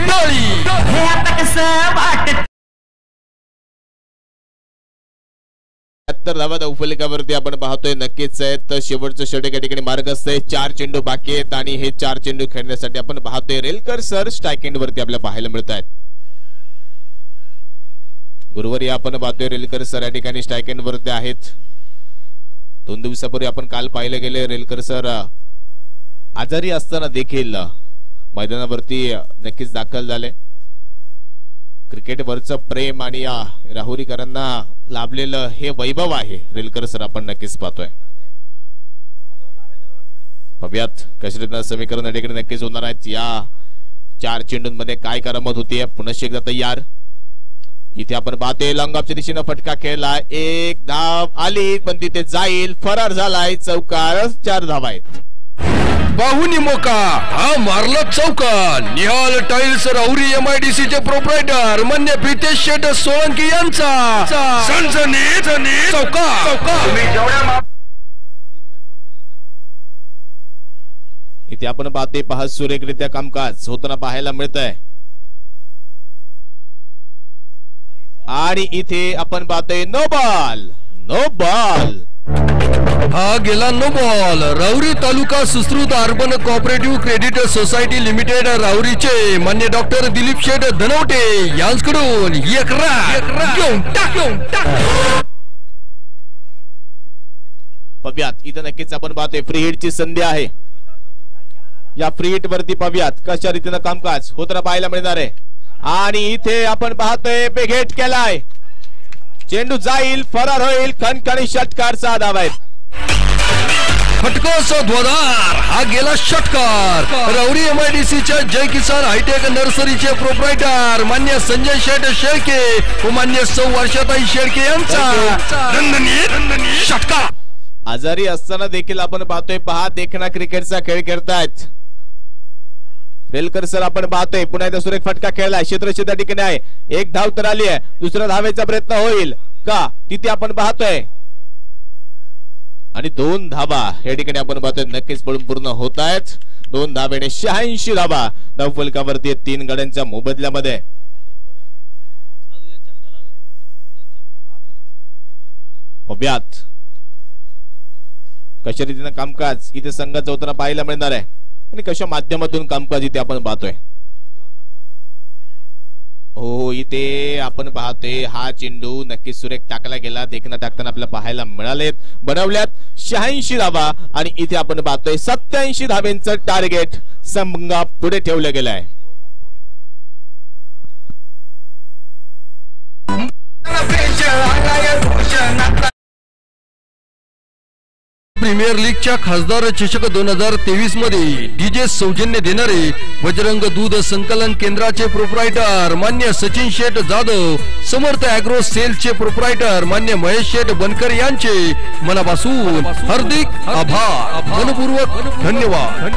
डाळी.
73 धावा धावफलकावरती आपण पाहतोय. नक्कीच आहेत शेवटचं षटक या ठिकाणी मार्ग असतंय. 4 चेंडू बाकी आहेत आणि हे 4 चेंडू खेळण्यासाठी आपण पाहतोय रेलकर सर स्ट्राईक एंड वरती आपल्याला पाहायला मिळत आहेत. गुरुवारी आपण पाहतोय रेलकर सर या ठिकाणी स्ट्राईक एंड वरती आहेत. 2 दिवसापूर्वी आपण काल पाहिले गेले रेलकर सर आजारी असताना देखील मैदानावरती नक्कीच दाखल झाले. क्रिकेटवरचं प्रेम आणि राहुरीकरांना लाभलेलं हे वैभव आहे रेलकर सर आपण नक्कीच पाहतोय. पाहूयात कशा रीतीनं समीकरण या ठिकाणी नक्कीच होणार आहेत. या 4 चेंडूंमध्ये काय करामत होतीये. पुन्हा एकदा तयार. इथे आपण पाहतोय लॉंगऑफच्या दिशेनं फटका खेळला. 1 धाव आली पण तिथे जाईल, फरार झालाय, चौकार, 4 धावा आहेत.
बाहुनी मोका हा मारला चौकार. निहाल टाइल्स राहुरी MIDC चे प्रोप्रायटर मान्य प्रितेश शेठ सोळंकी यांचा चौकार.
इथे आपण पाहतोय पहा सुरेखरित्या कामकाज होताना पाहायला मिळत आहे. आणि इथे आपण पाहतोय नो बॉल.
हा गेला no ball. Rahuri taluka Sushrut urban cooperative credit society limited राहुरीचे मान्य डॉक्टर दिलीप शेठ धनवटे यांच्याकडून 1 रन घेऊन टाक.
पाहूयात इथं नक्कीच आपण पाहतोय फ्री हिटची संधी आहे. या फ्री हिट वरती पाहूयात कशा रीतीनं कामकाज होताना पाहायला मिळणार आहे. आणि इथे आपण पाहतोय बेघेट केलाय. चेंडू जाईल, फरार होईल, खणखणी षटकार, 6 धावा आहेत.
फटकाचा ध्वजार हा गेला षटकार. राहुरी MIDC च्या जय किसान हायटेक नर्सरीचे प्रोप्रायटर मान्य संजय शेठ शेळके व मान्य सौ वर्षाताई शेळके यांचा षटकार.
आजारी असताना देखील आपण पाहतोय पहा देखना क्रिकेटचा खेळ खेळतायत रेलकर सर. आपण पाहतोय पुन्हा एकदा सुरेख फटका खेळलाय. क्षेत्रक्षेत्र त्या ठिकाणी आहे. 1 धाव तर आली आहे. दुसरा धावेचा प्रयत्न होईल का तिथे आपण पाहतोय. आणि 2 धावा या ठिकाणी आपण पाहतोय नक्कीच पडून पूर्ण होत आहेत. 2 धावेने 86 धावा धावफलकावरती 3 गड्यांच्या मोबदल्यामध्ये. पाहूयात कशा रीतीनं कामकाज इथे संघाचं होताना पाहायला मिळणार आहे आणि कशा माध्यमातून कामकाज इथे आपण पाहतोय. हो इथे आपण पाहतोय हा चेंडू नक्कीच सुरेख टाकला गेला. देखना टाकताना आपल्याला पाहायला मिळालेत. बनवल्यात 86 धावा आणि इथे आपण पाहतोय 87 धावेंचं टार्गेट संघा पुढे ठेवलं गेलं आहे.
प्रीमियर लीगच्या खासदार चषक 2023 मध्ये डीजे सौजन्य देणारे बजरंग दूध संकलन केंद्राचे प्रोप्रायटर मान्य सचिन शेठ जाधव, समर्थ ॲग्रो सेल्सचे प्रोप्रायटर मान्य महेश शेठ बनकर यांचे मनापासून हार्दिक आभार, मनपूर्वक धन्यवाद.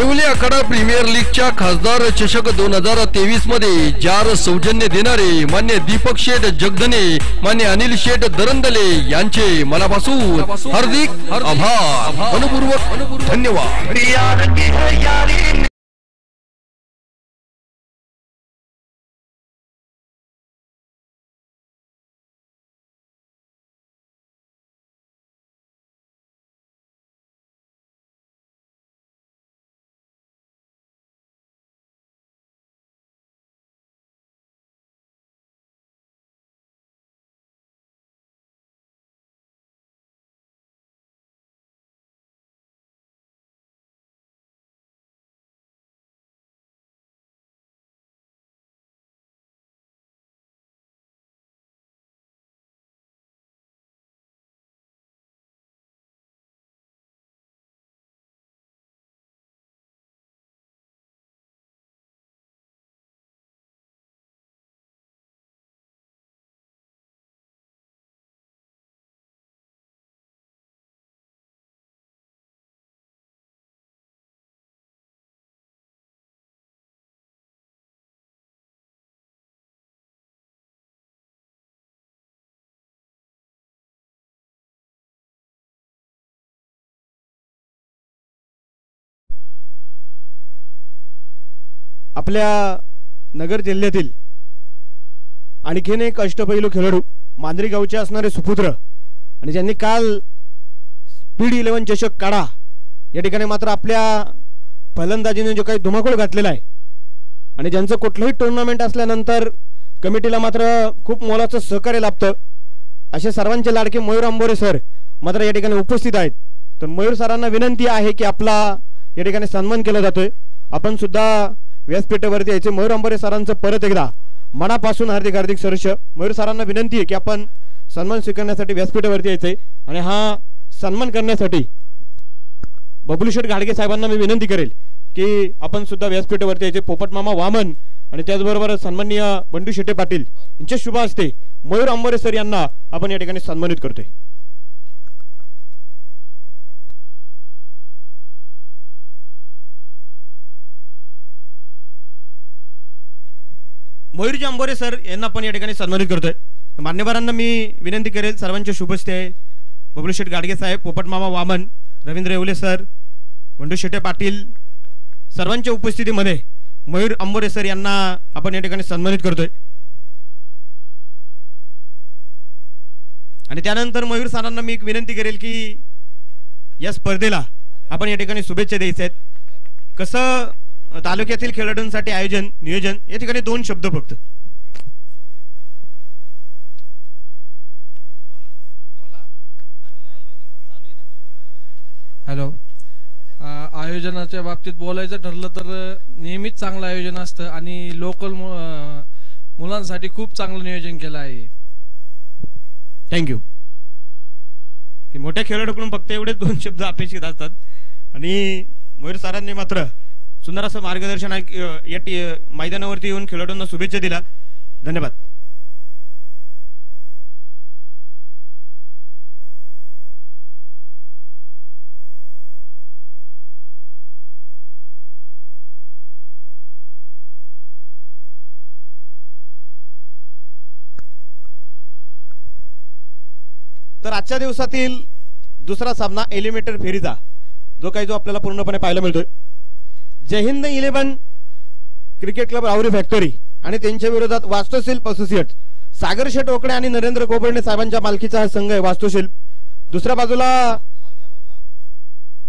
येवले आखाडा प्रीमियर लीगच्या खासदार चषक 2023 मध्ये जार सौजन्य देणारे मान्य दीपक शेठ जगधने, मान्य अनिल शेठ दरंदले यांचे मनापासून हार्दिक आभार, मनपूर्वक धन्यवाद।
आपल्या नगर जिल्ह्यातील आणखीन एक अष्टपैलू खेळाडू मांजरी गावचे असणारे सुपुत्र आणि ज्यांनी काल स्पीड 11 चषक काढा या ठिकाणी मात्र आपल्या फलंदाजीने जो काही धुमाकूळ घातलेला आहे आणि ज्यांचं कुठलंही टुर्नामेंट असल्यानंतर कमिटीला मात्र खूप मोलाचं सहकार्य लाभतं असे सर्वांचे लाडके मयूर आंबोरे सर मात्र या ठिकाणी उपस्थित आहेत। तर मयूर सरांना विनंती आहे की आपला या ठिकाणी सन्मान केला जातोय, आपण सुद्धा व्यासपीठावरती यायचे। मयूर आंबोरे सरांचं परत एकदा मनापासून हार्दिक हार्दिक सहर्ष। मयूर सरांना विनंती आहे की आपण सन्मान स्वीकारण्यासाठी व्यासपीठावरती यायचे आणि हा सन्मान करण्यासाठी बबलू शेठ गाडगे साहेबांना मी विनंती करेल की आपण सुद्धा व्यासपीठावरती यायचे। पोपट मामा वामन आणि त्याचबरोबर सन्माननीय बंडू शेटे पाटील यांच्या शुभ हस्ते मयूर आंबोरे सर यांना आपण या ठिकाणी सन्मानित करतोय। मयूरजी आंबोरे सर यांना पण या ठिकाणी सन्मानित करतोय। मान्यवरांना मी विनंती करेल सर्वांचे शुभ हस्ते बबलू शेठ गाडगे साहेब, पोपट मामा वामन, रवींद्र येवले सर, बंडू शेटे पाटील सर्वांच्या उपस्थितीमध्ये मयूर आंबोरे सर यांना आपण या ठिकाणी सन्मानित करतोय। आणि त्यानंतर मयूर सरांना मी एक विनंती करेल की या स्पर्धेला आपण या ठिकाणी शुभेच्छा द्यायच्या आहेत। कसं तालुक्यातील खेळाडूंसाठी आयोजन नियोजन या ठिकाणी 2 शब्द फक्त।
हॅलो, आयोजनाच्या बाबतीत बोलायचं ठरलं तर नेहमीच चांगलं आयोजन असतं आणि लोकल मुलांसाठी खूप चांगलं नियोजन केलं आहे।
थँक्यू। की मोठ्या खेळाडूकडून फक्त एवढेच 2 शब्द अपेक्षित असतात आणि मयूर सरांनी मात्र सुंदर असं मार्गदर्शन या मैदानावरती येऊन खेळाडूंना शुभेच्छा दिला। धन्यवाद। तर आजच्या दिवसातील दुसरा सामना एलिमिनेटर फेरीचा जो आपल्याला पूर्णपणे पाहायला मिळतोय Jai Hind 11 cricket club Rahuri factory आणि त्यांच्या विरोधात वास्तुशिल्प असोसिएट सागर शेठ ओकडे आणि नरेंद्र कोबर्णे साहेबांच्या मालकीचा हा संघ आहे वास्तुशिल्प। दुसऱ्या बाजूला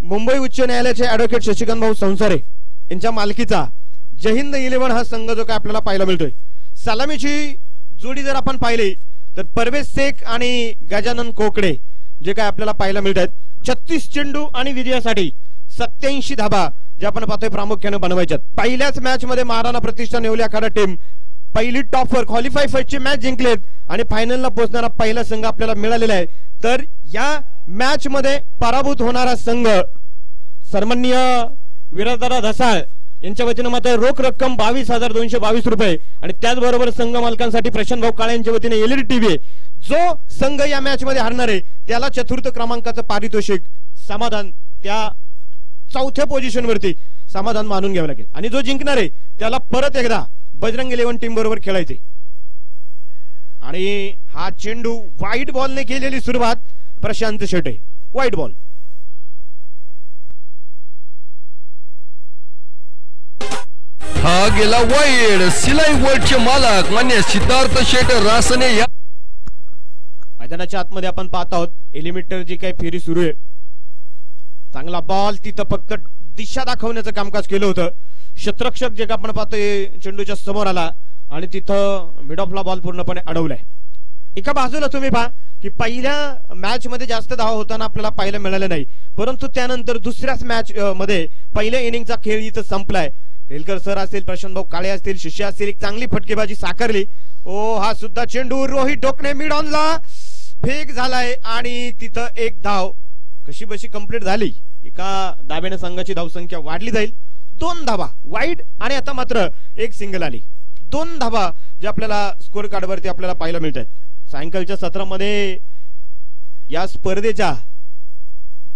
मुंबई उच्च न्यायालयाचे ऍडव्होकेट शशिकांत भाऊ संसारे यांच्या मालकीचा जय हिंद 11 हा संघ जो काय आपल्याला पाहायला मिळतोय। सलामीची जोडी जर आपण पाहिली तर परवेज शेख आणि गजानन कोकडे जे काय आपल्याला पाहायला मिळतात। 36 चेंडू आणि विजयासाठी 87 धाबा जे आपण पाहतोय प्रामुख्याने बनवायच्यात। पहिल्याच मॅच मध्ये महाराणा प्रतिष्ठान येवले आखाडा टीम पहिली टॉपवर क्वालिफाय फर्स्टची मॅच जिंकलेत आणि फायनलला पोहोचणारा पहिला संघ आपल्याला मिळालेला आहे। तर या मॅच मध्ये पराभूत होणारा संघ सन्माननीय विराजदादा धसाळ यांच्या वतीने मात्र रोख रक्कम 22,222 रुपये आणि त्याचबरोबर संघ मालकांसाठी प्रशांत भाऊ काळे यांच्या वतीने एलईडी टीव्ही। जो संघ या मॅच मध्ये हरणार आहे त्याला 4th क्रमांकाचं पारितोषिक समाधान। त्या 4थ्या पोझिशन वरती समाधान मानून घ्यावं लागेल आणि जो जिंकणार आहे त्याला परत एकदा बजरंग 11 टीम बरोबर खेळायचे. आणि हा चेंडू व्हाईट बॉलने केलेली सुरुवात प्रशांत शेटे. White ball.
हा गेला वाईड. सिलाई वर्ल्डचे मालक मान्य सिद्धार्थ शेट रासने या
मैदानाच्या आतमध्ये आपण पाहत आहोत एलिमिटर जी काही फेरी सुरू आहे. चांगला बॉल तिथं फक्त दिशा दाखवण्याचं कामकाज केलं होतं. क्षेत्ररक्षक जे का आपण पाहतोय चेंडूच्या समोर आला आणि तिथं मिड ऑफला बॉल पूर्णपणे अडवलाय. एका बाजूला तुम्ही पहा की पहिल्या मॅच मध्ये जास्त धावा होताना आपल्याला पाहायला मिळालं नाही, परंतु त्यानंतर दुसऱ्याच मॅच मध्ये पहिल्या इनिंगचा खेळ इथं संपलाय. रेलकर सर असतील, प्रशांत भाऊ काळे असतील, शिष्य असतील, एक चांगली फटकेबाजी साकारली. ओ हा सुद्धा चेंडू रोहित डोकणे मिड ऑनला फेक झालाय आणि तिथं एक धाव कशी बशी कंप्लीट झाली. एका धाब्याने संघाची धावसंख्या वाढली जाईल. 2 धावा वाईड आणि आता मात्र एक सिंगल आली. 2 धावा जे आपल्याला स्कोर कार्ड वरती आपल्याला पाहायला मिळतात. सायंकाळच्या सत्रामध्ये या स्पर्धेच्या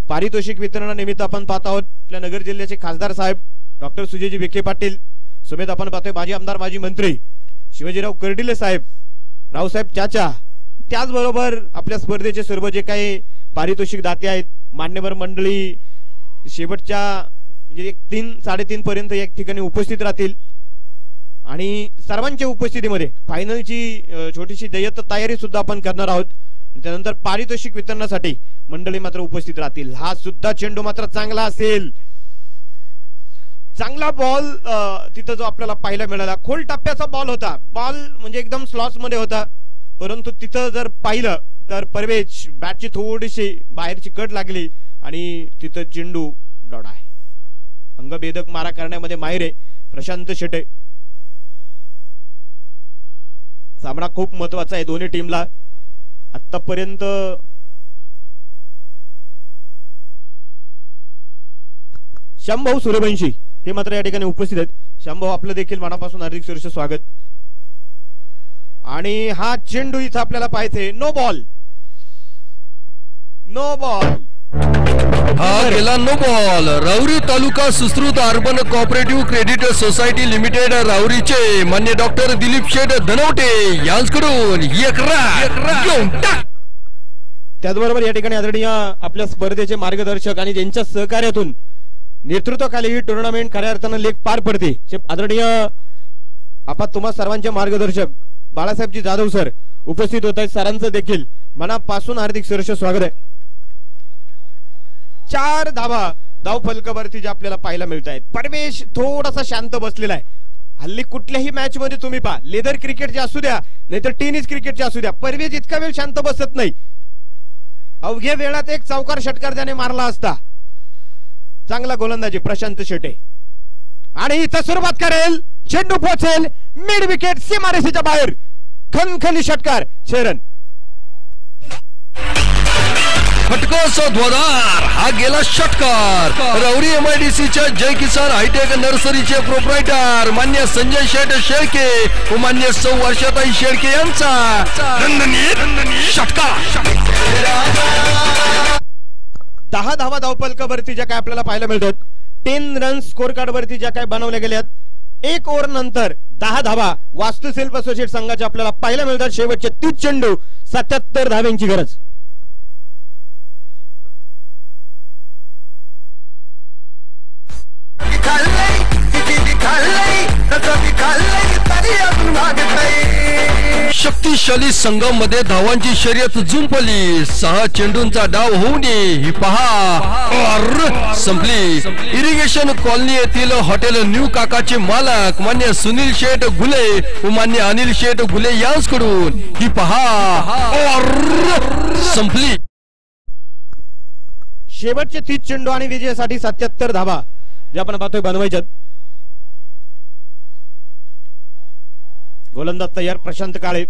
पारितोषिक वितरणानिमित्त आपण पाहत आहोत आपल्या नगर जिल्ह्याचे खासदार साहेब डॉक्टर सुजयजी विखे पाटील सोबत आपण पाहतोय माजी आमदार माजी मंत्री शिवाजीराव कर्डिले साहेब, रावसाहेब चाचा, त्याचबरोबर आपल्या स्पर्धेचे सर्व जे काही पारितोषिक दाते आहेत मान्यवर मंडळी शेवटच्या म्हणजे 3-3:30 पर्यंत एक ठिकाणी उपस्थित राहतील आणि सर्वांच्या उपस्थितीमध्ये फायनलची छोटीशी जय्यत तयारी सुद्धा आपण करणार आहोत. त्यानंतर पारितोषिक वितरणासाठी मंडळी मात्र उपस्थित राहतील. हा सुद्धा चेंडू मात्र चांगला असेल. चांगला बॉल तिथं जो आपल्याला पाहायला मिळाला. खोल टप्प्याचा बॉल होता. बॉल म्हणजे एकदम स्लॉस मध्ये होता, परंतु तिथं जर पाहिलं तर परवेज बॅटची थोडीशी बाहेरची कट लागली आणि तिथं चेंडू डॉट आहे. अंगभेदक मारा करण्यामध्ये माहिर आहे प्रशांत शेटे. सामना खूप महत्वाचा आहे दोन्ही टीमला. आतापर्यंत श्यामभाऊ सूर्यवंशी हे मात्र या ठिकाणी उपस्थित आहेत. श्यामभाऊ आपलं देखील मनापासून हार्दिक सुरक्षा स्वागत. आणि हा चेंडू इथं आपल्याला पाहायचे. No ball. No ball.
हा गेला no ball. Rahuri taluka Sushrut urban cooperative credit society limited राऊरीचे मान्य डॉक्टर दिलीप शेठ धनवटे यांच्याकडून एक रन.
त्याचबरोबर या ठिकाणी आदरणीय आपल्या स्पर्धेचे मार्गदर्शक आणि त्यांच्या सहकार्यातून नेतृत्वाखाली ही टुर्नामेंट खऱ्या अर्थानं लेग पार पडते. आदरणीय आपण तुम्हा सर्वांचे मार्गदर्शक बाळासाहेबजी जाधव सर उपस्थित होत आहेत. सरांचं देखील मनापासून हार्दिक सहर्ष स्वागत आहे. 4 धावा धाव फलकावरती जे आपल्याला पाहायला मिळत आहेत. परवेश थोडासा शांत बसलेला आहे. हल्ली कुठल्याही मॅच मध्ये तुम्ही पहा, लेदर क्रिकेटचे असू द्या नाहीतर टेनिस क्रिकेटचे असू द्या, परवेश इतका वेळ शांत बसत नाही. अवघ्या वेळात एक चौकार षटकार त्याने मारला असता. चांगला गोलंदाजी प्रशांत शेटे आणि इथं सुरुवात करेल. चेंडू पोहोचेल मिड विकेट सीमारेषेच्या बाहेर. खनखनी षटकार 6 रन.
फटकोस ध्वजार. हा गेला षटकार. राऊरी MIDCच्या जय किसान हायटेक नर्सरीचे प्रोप्रायटर मान्य संजय शेठ शेळके व मान्य सौ वर्षाताई शेळके यांचा षटकार.
10 धावा धावफलकावरती ज्या काय आपल्याला पाहायला मिळतात. 10 रन स्कोर कार्ड वरती ज्या काय बनवल्या गेल्यात. 1 ओव्हर नंतर 10 धावा वास्तुशिल्प असोसिएट संघाच्या आपल्याला पाहायला मिळतात. शेवटचे 30 चेंडू 77 धाव्यांची गरज.
शक्तिशाली संघामध्ये धावांची शर्यत जुंपली. 6 चेंडूंचा डाव होऊन ही पहा संपली. इरिगेशन कॉलनी येथील हॉटेल न्यू काकाचे मालक मान्य सुनील शेठ गुले व मान्य अनिल शेठ गुले यांच्याकडून ही पहा संपली.
शेवटचे 30 चेंडू आणि विजयासाठी 77 धावा जे आपण पाहतोय बनवायच्यात. गोलंदाज तयार प्रशांत काळे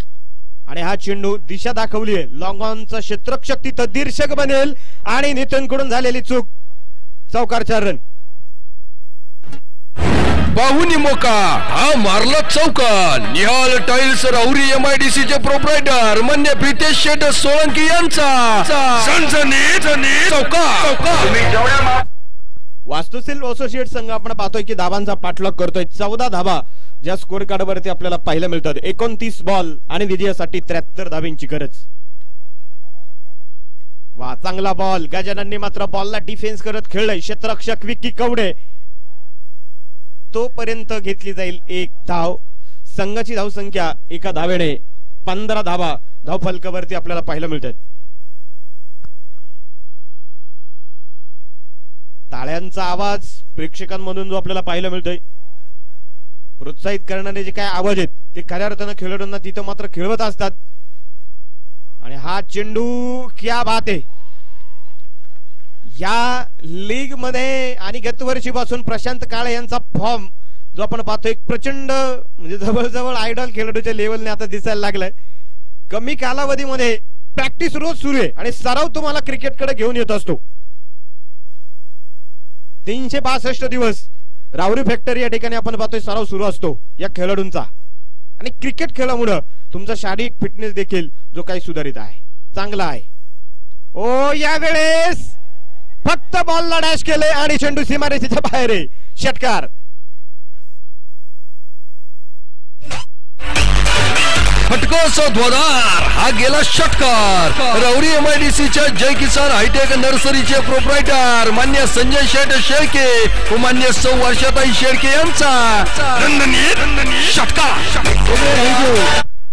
आणि हा चेंडू दिशा दाखवली आहे. लॉंग ऑनचा क्षेत्ररक्षक तिथं दीर्घक बनेल आणि नितीन कडून झालेली चूक. चौकार 4 रन.
बाहुनी मोका हा मारला चौकार. निहाल टाइल्स राऊरी MIDCचे प्रोप्रायटर मान्य प्रितेश शेठ सोळंकी यांचा चौकार.
वास्तुशील असोसिएट संघ आपण पाहतोय की धावांचा पाठलाग करतोय. 14 धावा ज्या स्कोर कार्ड वरती आपल्याला पाहायला मिळतात. 29 बॉल आणि विजयासाठी 73 धावांची गरज. वा चांगला बॉल. गजाननने मात्र बॉलला डिफेन्स करत खेळलंय. क्षेत्ररक्षक विक्की कवडे तोपर्यंत घेतली जाईल 1 धाव. संघाची धावसंख्या एका धावेने 15 धावा धाव फलकावरती आपल्याला पाहायला मिळतात. टाळ्यांचा आवाज प्रेक्षकांमधून जो आपल्याला पाहायला मिळतोय. प्रोत्साहित करणारे जे काय आवाज आहेत ते खऱ्या अर्थानं खेळाडूंना तिथं मात्र खेळवत असतात. आणि हा चेंडू क्या बात आहे. या लीग मध्ये आणि गत वर्षीपासून प्रशांत काळे यांचा फॉर्म जो आपण पाहतो एक प्रचंड म्हणजे जवळजवळ आयडॉल खेळाडूच्या लेवलने आता दिसायला लागलाय. कमी कालावधीमध्ये प्रॅक्टिस रोज सुरू आहे आणि सराव तुम्हाला क्रिकेटकडे घेऊन येत असतो. 362 दिवस रावरी फॅक्टरी या ठिकाणी आपण पाहतोय सराव सुरू असतो या खेळाडूंचा. आणि क्रिकेट खेळामुळे तुमचा शारीरिक फिटनेस देखील जो काही सुधारित आहे चांगला आहे. ओ यावेळेस फक्त बॉलला डॅश केले आणि चेंडू सीमारेषेच्या बाहेर आहे. षटकार.
फटकोचा ध्वजार हा गेला षटकार. रावरी MIDCच्या जय किसान हायटेक नर्सरीचे प्रोप्रायटर मान्य संजय शेठ शेळके व मान्य सौ वर्षाताई शेळके यांचा षटकार.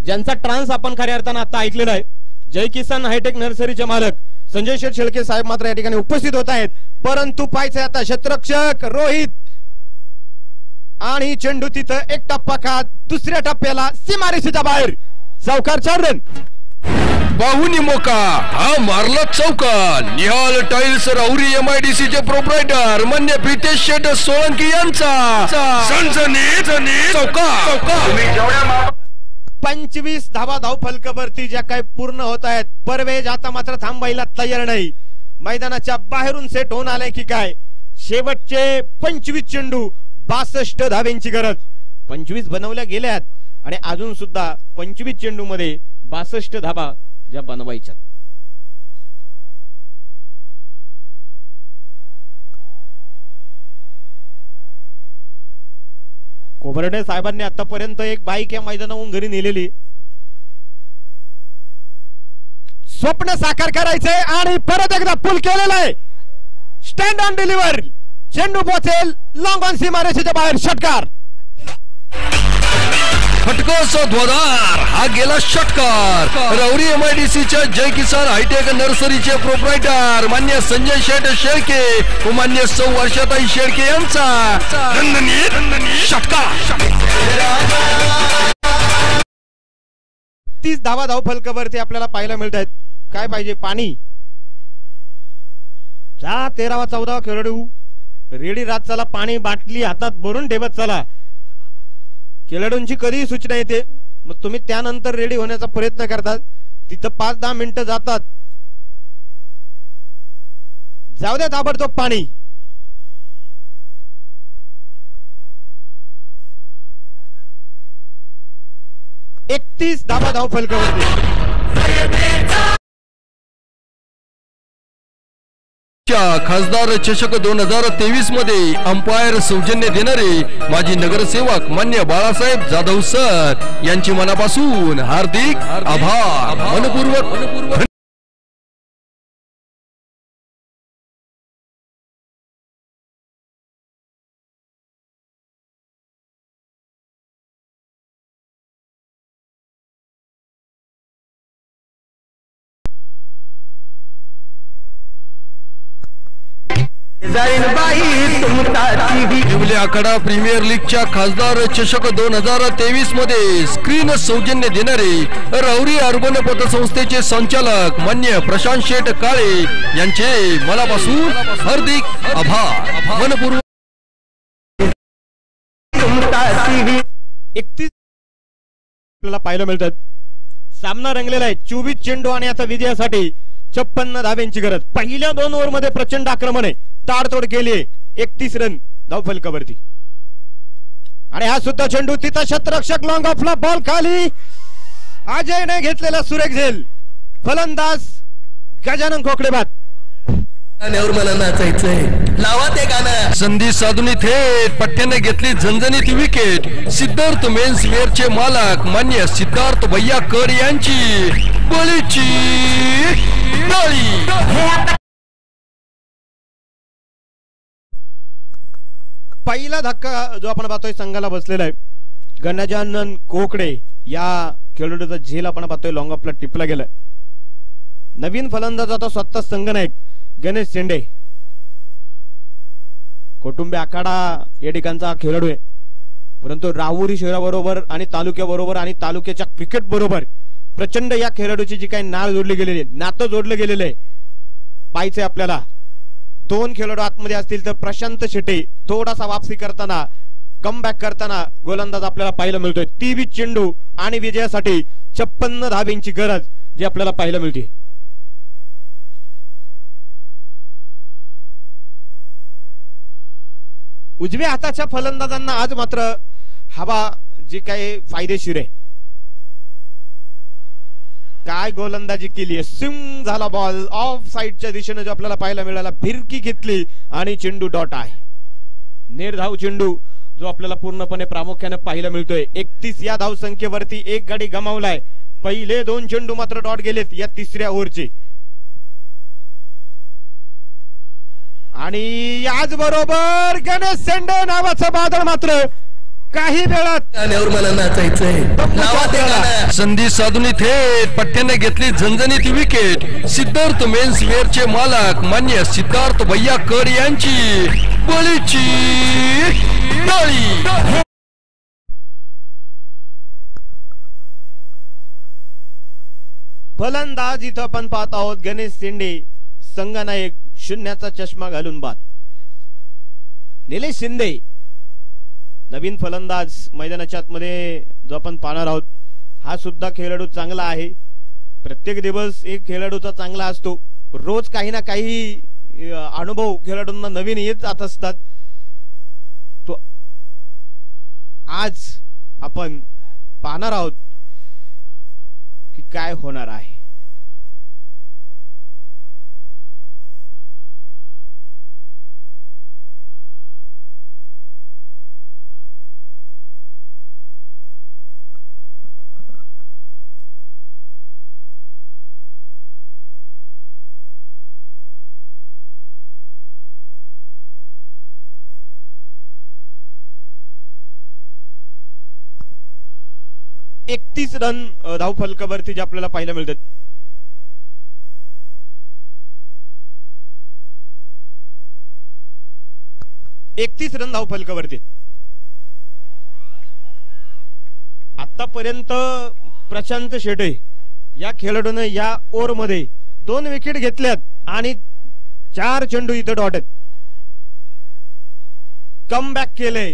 ज्यांचा ट्रान्स आपण खऱ्या अर्थानं आता ऐकलेला आहे. जय किसान हायटेक नर्सरीचे मालक संजय शेठ शेळके साहेब मात्र या ठिकाणी उपस्थित होत आहेत. परंतु पाहायचे आता क्षेत्ररक्षक रोहित आणि चेंडू तिथं एक टप्पा खात दुसऱ्या टप्प्याला सीमारेषेच्या बाहेर. चौकार 4 रन.
बाहुनी मोका हा मारला चौकार. निहाल टाइल्स राहुरी MIDCचे प्रोप्रायटर मान्य प्रितेश शेठ सोळंकी यांचा चौकार.
25 धावा धाव फलकावरती ज्या काही पूर्ण होत आहेत. परवेज आता मात्र थांबायला तयार नाही. मैदानाच्या बाहेरून सेट होऊन आले की काय. शेवटचे 25 चेंडू 62 धावेंची गरज. 25 बनवल्या गेल्यात आणि अजून सुद्धा 25 चेंडू मध्ये 62 धावा ज्या बनवायच्यात. कोबर्डे साहेबांनी आतापर्यंत एक बाईक या मैदानावरून घरी नेलेली. स्वप्न साकार करायचे आणि परत एकदा पुल केलेला आहे. Stand on deliver. चेंडू पोहोचेल लॉंग ऑन सीमारेषेच्या बाहेर. षटकार.
फटकोचा ध्वजार हा गेला षटकार. रावरी MIDCच्या जय किसान हायटेक नर्सरीचे प्रोप्रायटर मान्य संजय शेठ शेळके व मान्य सौ वर्षाताई शेळके यांचा षटकार.
30 धावा धाव फलकावरती आपल्याला पाहायला मिळत आहेत. काय पाहिजे. पाणी. 13वा 14वा खेळाडू रेडी रात चला. पाणी बाटली हातात भरून ठेवत चला. खेळाडूंची कधीही सूचना येते मग तुम्ही त्यानंतर रेडी होण्याचा प्रयत्न करतात. तिथं 5-10 मिनिटं जातात. जाऊ द्या ताबडतोब पाणी. एकतीस धावा धाव फलकावरती.
खासदार चषक 2023 मध्ये अंपायर सौजन्य देणारे माजी नगरसेवक मान्य बाळासाहेब जाधव सर यांची मनापासून हार्दिक आभार. मनपूर्वक आखाडा प्रीमियर लीगच्या खासदार चषक 2023 मध्ये स्क्रीन सौजन्य देणारे राहुरी अर्बन पतसंस्थेचे संचालक मान्य प्रशांत शेठ काळे यांचे मनापासून हार्दिक आभार. मनपूर्वक
31 आपल्याला पाहायला मिळतात. सामना रंगलेला आहे. 24 चेंडू आणि आता विजयासाठी 56 धाव्यांची गरज. पहिल्या 2 ओव्हर मध्ये प्रचंड आक्रमण आहे. ताडतोड केली. 31 रन धाव फलकावरती. आणि हा सुद्धा चेंडू तिथं क्षेत्ररक्षक लॉंग ऑफला बॉल खाली. अजयने घेतलेला सुरेख झेल. फलंदाज गजानन खोकडेबाद.
गाण्यावर मला नाचायचंय, लावा ते गाणं.
संधी साधून थेट पट्ट्याने घेतली झणझणीत विकेट. सिद्धार्थ मेन्स वेअरचे मालक मान्य सिद्धार्थ भैयाकर यांची बळीची डाळी.
पहिला धक्का जो आपण पाहतोय संघाला बसलेला आहे, गणजानन कोकडे या खेळाडूचा झेल आपण पाहतोय लॉंग ऑफला टिपला गेलाय. नवीन फलंदाज आता स्वतः संघनायक गणेश शेंडे. कौटुंबी आखाडा या ठिकाणचा हा खेळाडू आहे, परंतु राहुरी शहराबरोबर आणि तालुक्याबरोबर आणि तालुक्याच्या क्रिकेट बरोबर प्रचंड या खेळाडूची जी काही नाळ जोडली गेलेली आहे, नातं जोडलं गेलेलं आहे. पाहायचंय आपल्याला दोन खेळाडू आतमध्ये असतील तर प्रशांत शेटे थोडासा वापसी करताना कमबॅक करताना गोलंदाज आपल्याला पाहायला मिळतोय. 23 चेंडू आणि विजयासाठी 56 धाब्यांची गरज जी आपल्याला पाहायला मिळते. उजव्या हाताच्या फलंदाजांना आज मात्र हवा जी काही फायदेशीर आहे. काय गोलंदाजी केली आहे, स्विंग झाला बॉल ऑफ साइडच्या दिशेने जो आपल्याला पाहायला मिळाला. भिरकी घेतली आणि चेंडू डॉट आहे. निर्धाव चेंडू जो आपल्याला पूर्णपणे प्रामुख्याने पाहायला मिळतोय. 31 या धाव संख्येवरती एक गाडी गमावलाय. पहिले 2 चेंडू मात्र डॉट गेलेत या तिसऱ्या ओव्हरचे. आणि याच बरोबर गणेश शेंडे नावाचं बादल मात्र काही वेळात
गाण्यावर मला नाचायचंय, लावा ते गाणं.
संधी साधून थेट पट्ट्याने घेतली झणझणीत विकेट. सिद्धार्थ मेन्स वेअरचे मालक मान्य सिद्धार्थ भैयाकर यांची बळीची डाळी.
फलंदाज इथं आपण पाहत आहोत गणेश शेंडे. संघनायक शून्याचा चष्मा घालून बाद. निलेश शिंदे नवीन फलंदाज मैदानाच्या आतमध्ये जो आपण पाहणार आहोत. हा सुद्धा खेळाडू चांगला आहे. प्रत्येक दिवस एक खेळाडूचा चांगला असतो. रोज काही ना काही अनुभव खेळाडूंना नवीन येत जात असतात. तो आज आपण पाहणार आहोत की काय होणार आहे. एकतीस रन धाव फलकावरती जे आपल्याला पाहायला मिळतात. एकतीस रन धाव फलकावरती आतापर्यंत प्रशांत शेटे या खेळाडूने या ओव्हर मध्ये 2 विकेट घेतल्यात आणि 4 चेंडू इथं डॉट आहेत. कमबॅक केले.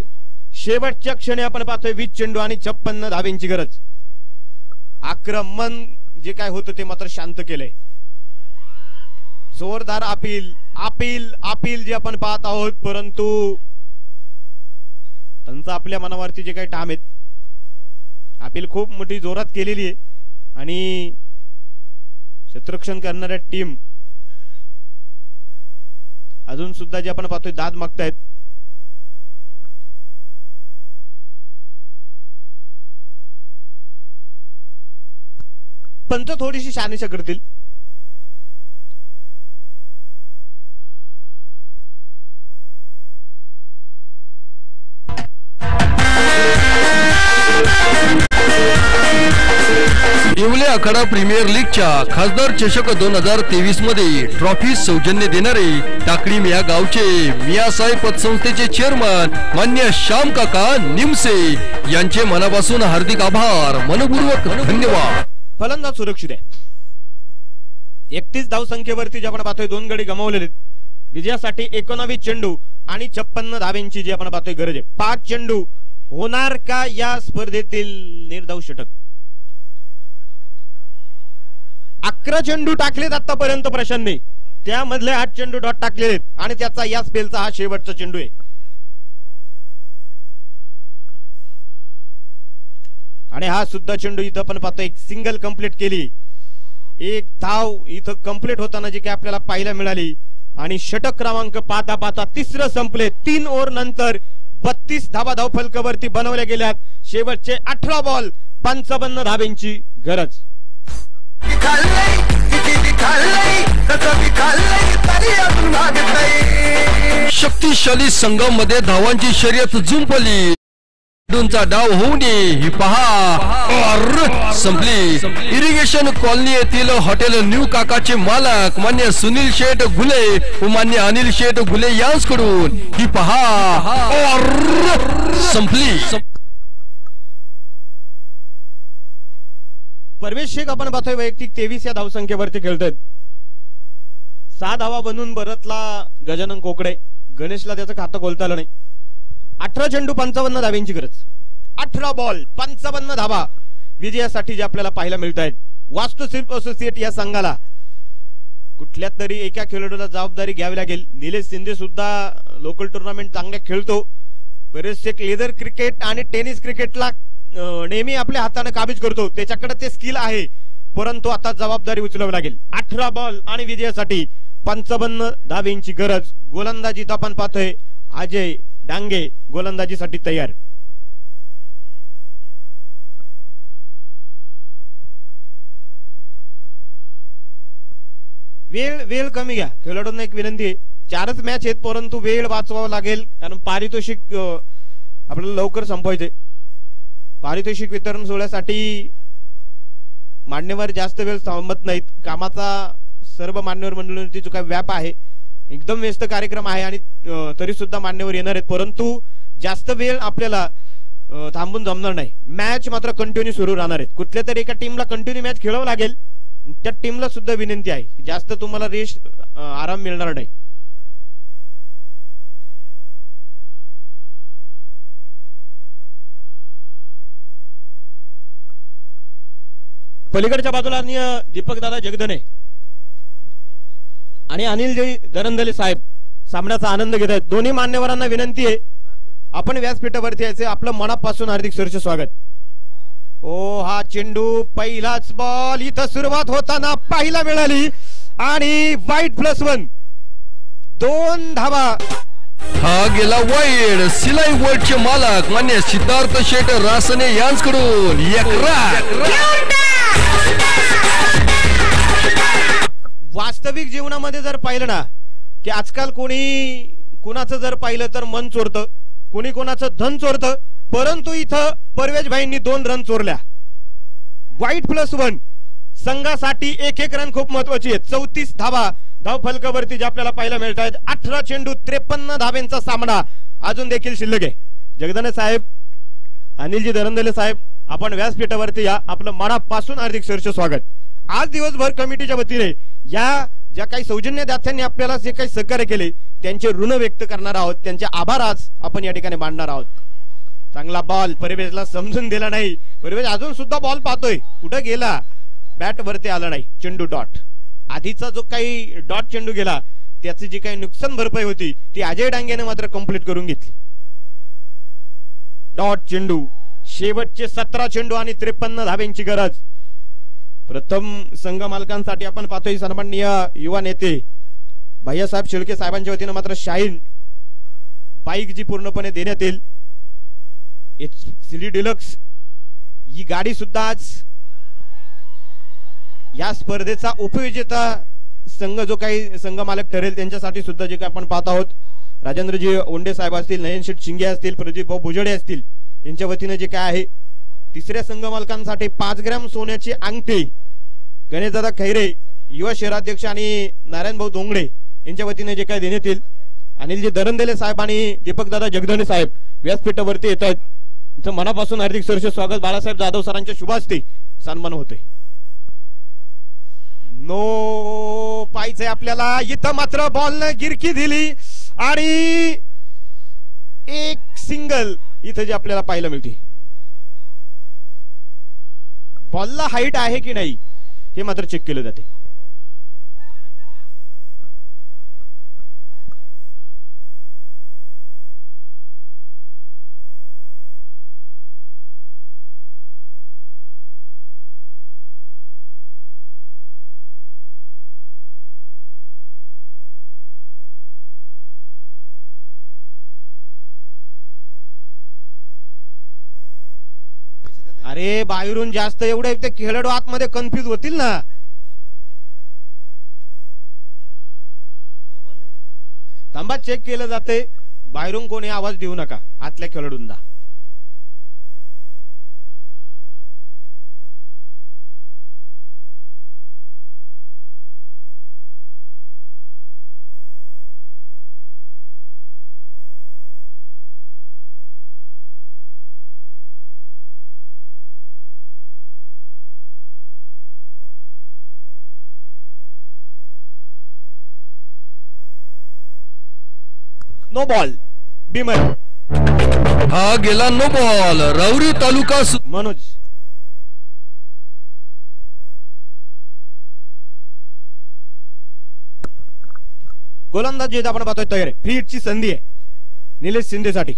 शेवटच्या क्षणी आपण पाहतोय 20 चेंडू आणि 56 धाब्यांची गरज. आक्रमण जे काय होतं ते मात्र शांत केलंय. जोरदार अपील अपील अपील जे आपण पाहत आहोत, परंतु त्यांचा आपल्या मनावरती जे काही ठाम आहेत. अपील खूप मोठी जोरात केलेली आहे आणि क्षेत्ररक्षण करणाऱ्या टीम अजून सुद्धा जे आपण पाहतोय दाद मागतायत. पंच थोडीशी शहानिशा करतील.
येवले आखाडा प्रीमियर लीगच्या खासदार चषक 2023 मध्ये ट्रॉफी सौजन्य देणारे टाकळीम या गावचे मियासाहेब पतसंस्थेचे चेअरमन मान्य श्याम काका निमसे यांचे मनापासून हार्दिक आभार, मनपूर्वक धन्यवाद.
फलंदाज सुरक्षित आहे. 31 धाव संख्येवरती जे आपण पाहतोय 2 गडी गमावलेले. विजयासाठी 19 चेंडू आणि 56 धाब्यांची जी आपण पाहतोय गरज आहे. 5 चेंडू होणार का या स्पर्धेतील निर्धाव षटक. 11 चेंडू टाकलेत आतापर्यंत प्रशांतने. त्यामधले 8 चेंडू डॉट टाकलेले आणि त्याचा या स्पेलचा हा शेवटचा चेंडू आहे. आणि हा सुद्धा चेंडू इथं आपण पाहतो. एक सिंगल कंप्लीट केली. एक धाव इथं कंप्लीट होताना जी काही आपल्याला पाहायला मिळाली आणि षटक क्रमांक पाहता पाहता तिसरं संपले. 3 ओव्हर नंतर 32 धावा धावफलकावरती बनवल्या गेल्यात. शेवटचे 18 बॉल 55 धाब्यांची गरज.
शक्तिशाली संघामध्ये धावांची शर्यत जुंपली. चा डाव होऊ नये ही पहा संपली. इरिगेशन कॉलनी येथील हॉटेल न्यू काकाचे मालक मान्य सुनील शेठ घुले व मान्य अनिल शेठ घुले यांकडून ही पहा संपली.
परवेश शेख आपण पाहतोय वैयक्तिक 23 या धावसंख्येवरती खेळतात. 6 धावा बनवून परतला गजानन कोकडे. गणेशला त्याचं खातं खोलता आलं नाही. 18 चेंडू 55 धाब्यांची गरज. 18 बॉल 55 धावा विजयासाठी जे आपल्याला पाहायला मिळत आहेत. वास्तुशिल्प असोसिएट या संघाला कुठल्या तरी एका खेळाडूला जबाबदारी घ्यावी लागेल. निलेश शिंदे सुद्धा लोकल टुर्नामेंट चांगले खेळतो. बरेच शेख लेदर क्रिकेट आणि टेनिस क्रिकेटला नेहमी आपल्या हाताने काबीज करतो. त्याच्याकडे ते स्किल आहे, परंतु आता जबाबदारी उचलावी लागेल. 18 बॉल आणि विजयासाठी 55 धाब्यांची गरज. गोलंदाजीत आपण पाहतोय अजय डांगे गोलंदाजीसाठी तयार. वेळ कमी घ्या. खेळाडूंना एक विनंती आहे. 4च मॅच आहेत, परंतु वेळ वाचवावा लागेल, कारण पारितोषिक आपल्याला लवकर संपवायचे. पारितोषिक वितरण सोहळ्यासाठी मान्यवर जास्त वेळ थांबत नाहीत. कामाचा सर्व मान्यवर मंडळींवरती जो काही व्याप आहे, एकदम व्यस्त कार्यक्रम आहे आणि तरी सुद्धा मान्यवर येणार आहेत, परंतु जास्त वेळ आपल्याला थांबून जमणार नाही. मॅच मात्र कंटिन्यू सुरू राहणार आहेत. कुठल्या तरी एका टीमला कंटिन्यू मॅच खेळावं लागेल. त्या टीमला सुद्धा विनंती आहे, जास्त तुम्हाला रेस्ट आराम मिळणार नाही. पलीकडच्या बाजूला दीपक दादा जगदने आणि अनिल दरंदले साहेब सामन्याचा आनंद घेत आहेत. दोन्ही मान्यवरांना विनंती आहे, आपण व्यासपीठावरती यायचे. आपलं मनापासून हार्दिक सहर्ष स्वागत. ओ हा चेंडू पहिलाच बॉल इथं सुरुवात होताना पाहायला मिळाली आणि वाईट +1 2 धावा.
हा गेला वाईड. सिलाई वर्ल्डचे मालक मान्य सिद्धार्थ शेठ रासने यांकडून 11.
वास्तविक जीवनामध्ये जर पाहिलं ना की आजकाल कुणाचं जर पाहिलं तर मन चोरतं, कोणी कोणाचं धन चोरतं, परंतु इथं परवेज भाईंनी 2 रन चोरल्या. वाईट +1 संघासाठी 1 रन खूप महत्वाची आहे. 34 धावा धावफलकावरती जे आपल्याला पाहायला मिळत आहेत. 18 चेंडू 53 धाब्यांचा सामना अजून देखील शिल्लक आहे. जगदने साहेब, अनिलजी दरंदले साहेब, आपण व्यासपीठावरती या. आपलं मनापासून हार्दिक सहर्ष स्वागत. आज दिवसभर कमिटीच्या वतीने या ज्या काही सौजन्य दात्यांनी आपल्याला जे काही सहकार्य केले त्यांचे ऋण व्यक्त करणार आहोत. त्यांचे आभार आज आपण या ठिकाणी मांडणार आहोत. चांगला बॉल परवेजला समजून दिला नाही. परवेज अजून सुद्धा बॉल पाहतोय, कुठं गेला, बॅट वरती आला नाही. चेंडू डॉट. आधीचा जो काही डॉट चेंडू गेला त्याची जी काही नुकसान भरपाई होती ती अजय डांगेने मात्र कंप्लीट करून घेतली. डॉट चेंडू. शेवटचे 17 चेंडू आणि 53 धाब्यांची गरज. प्रथम संघ मालकांसाठी आपण पाहतोय सन्माननीय युवा नेते भैयासाहेब शेळके साहेबांच्या वतीने मात्र शाहीन बाईक जी पूर्णपणे देण्यात येईल. HCD डिलक्स ही गाडी सुद्धा आज या स्पर्धेचा उपविजेता संघ जो काही संघ मालक ठरेल त्यांच्यासाठी सुद्धा जे काही आपण पाहत आहोत, राजेंद्रजी ओंडे साहेब असतील, नयन शेठ शिंगे असतील, प्रदीप भाऊ भुजडे असतील, यांच्या वतीने जे काय आहे. तिसऱ्या संघ मालकांसाठी 5 ग्रॅम सोन्याची अंगठी गणेशदादा खैरे युवा शहराध्यक्ष आणि नारायण भाऊ धोंगडे यांच्या वतीने जे काय देण्यात येईल. अनिलजी दरंदेले साहेब आणि दीपकदादा जगदने साहेब व्यासपीठावरती येत आहेत. त्यांचं मनापासून हार्दिक सहर्ष स्वागत. बाळासाहेब जाधव सरांच्या शुभ हस्ते सन्मान होतोय. नो पाहिजे आपल्याला. इथं मात्र बॉलने गिरकी दिली आणि एक सिंगल इथं जे आपल्याला पाहायला मिळते. बॉलला हाईट आहे की नाही हे मात्र चेक केलं जाते. अरे बाहेरून जास्त एवढे ते खेळाडू आतमध्ये कन्फ्युज होतील ना. थांबा, चेक केलं जाते. बाहेरून कोणी आवाज देऊ नका आतल्या खेळाडूंना. No ball beamer.
हा गेला नो बॉल. राऊरी तालुका
मनोज. गोलंदाजी आपण पाहतोय तयार. फ्री हिटची संधी आहे निलेश शिंदेसाठी.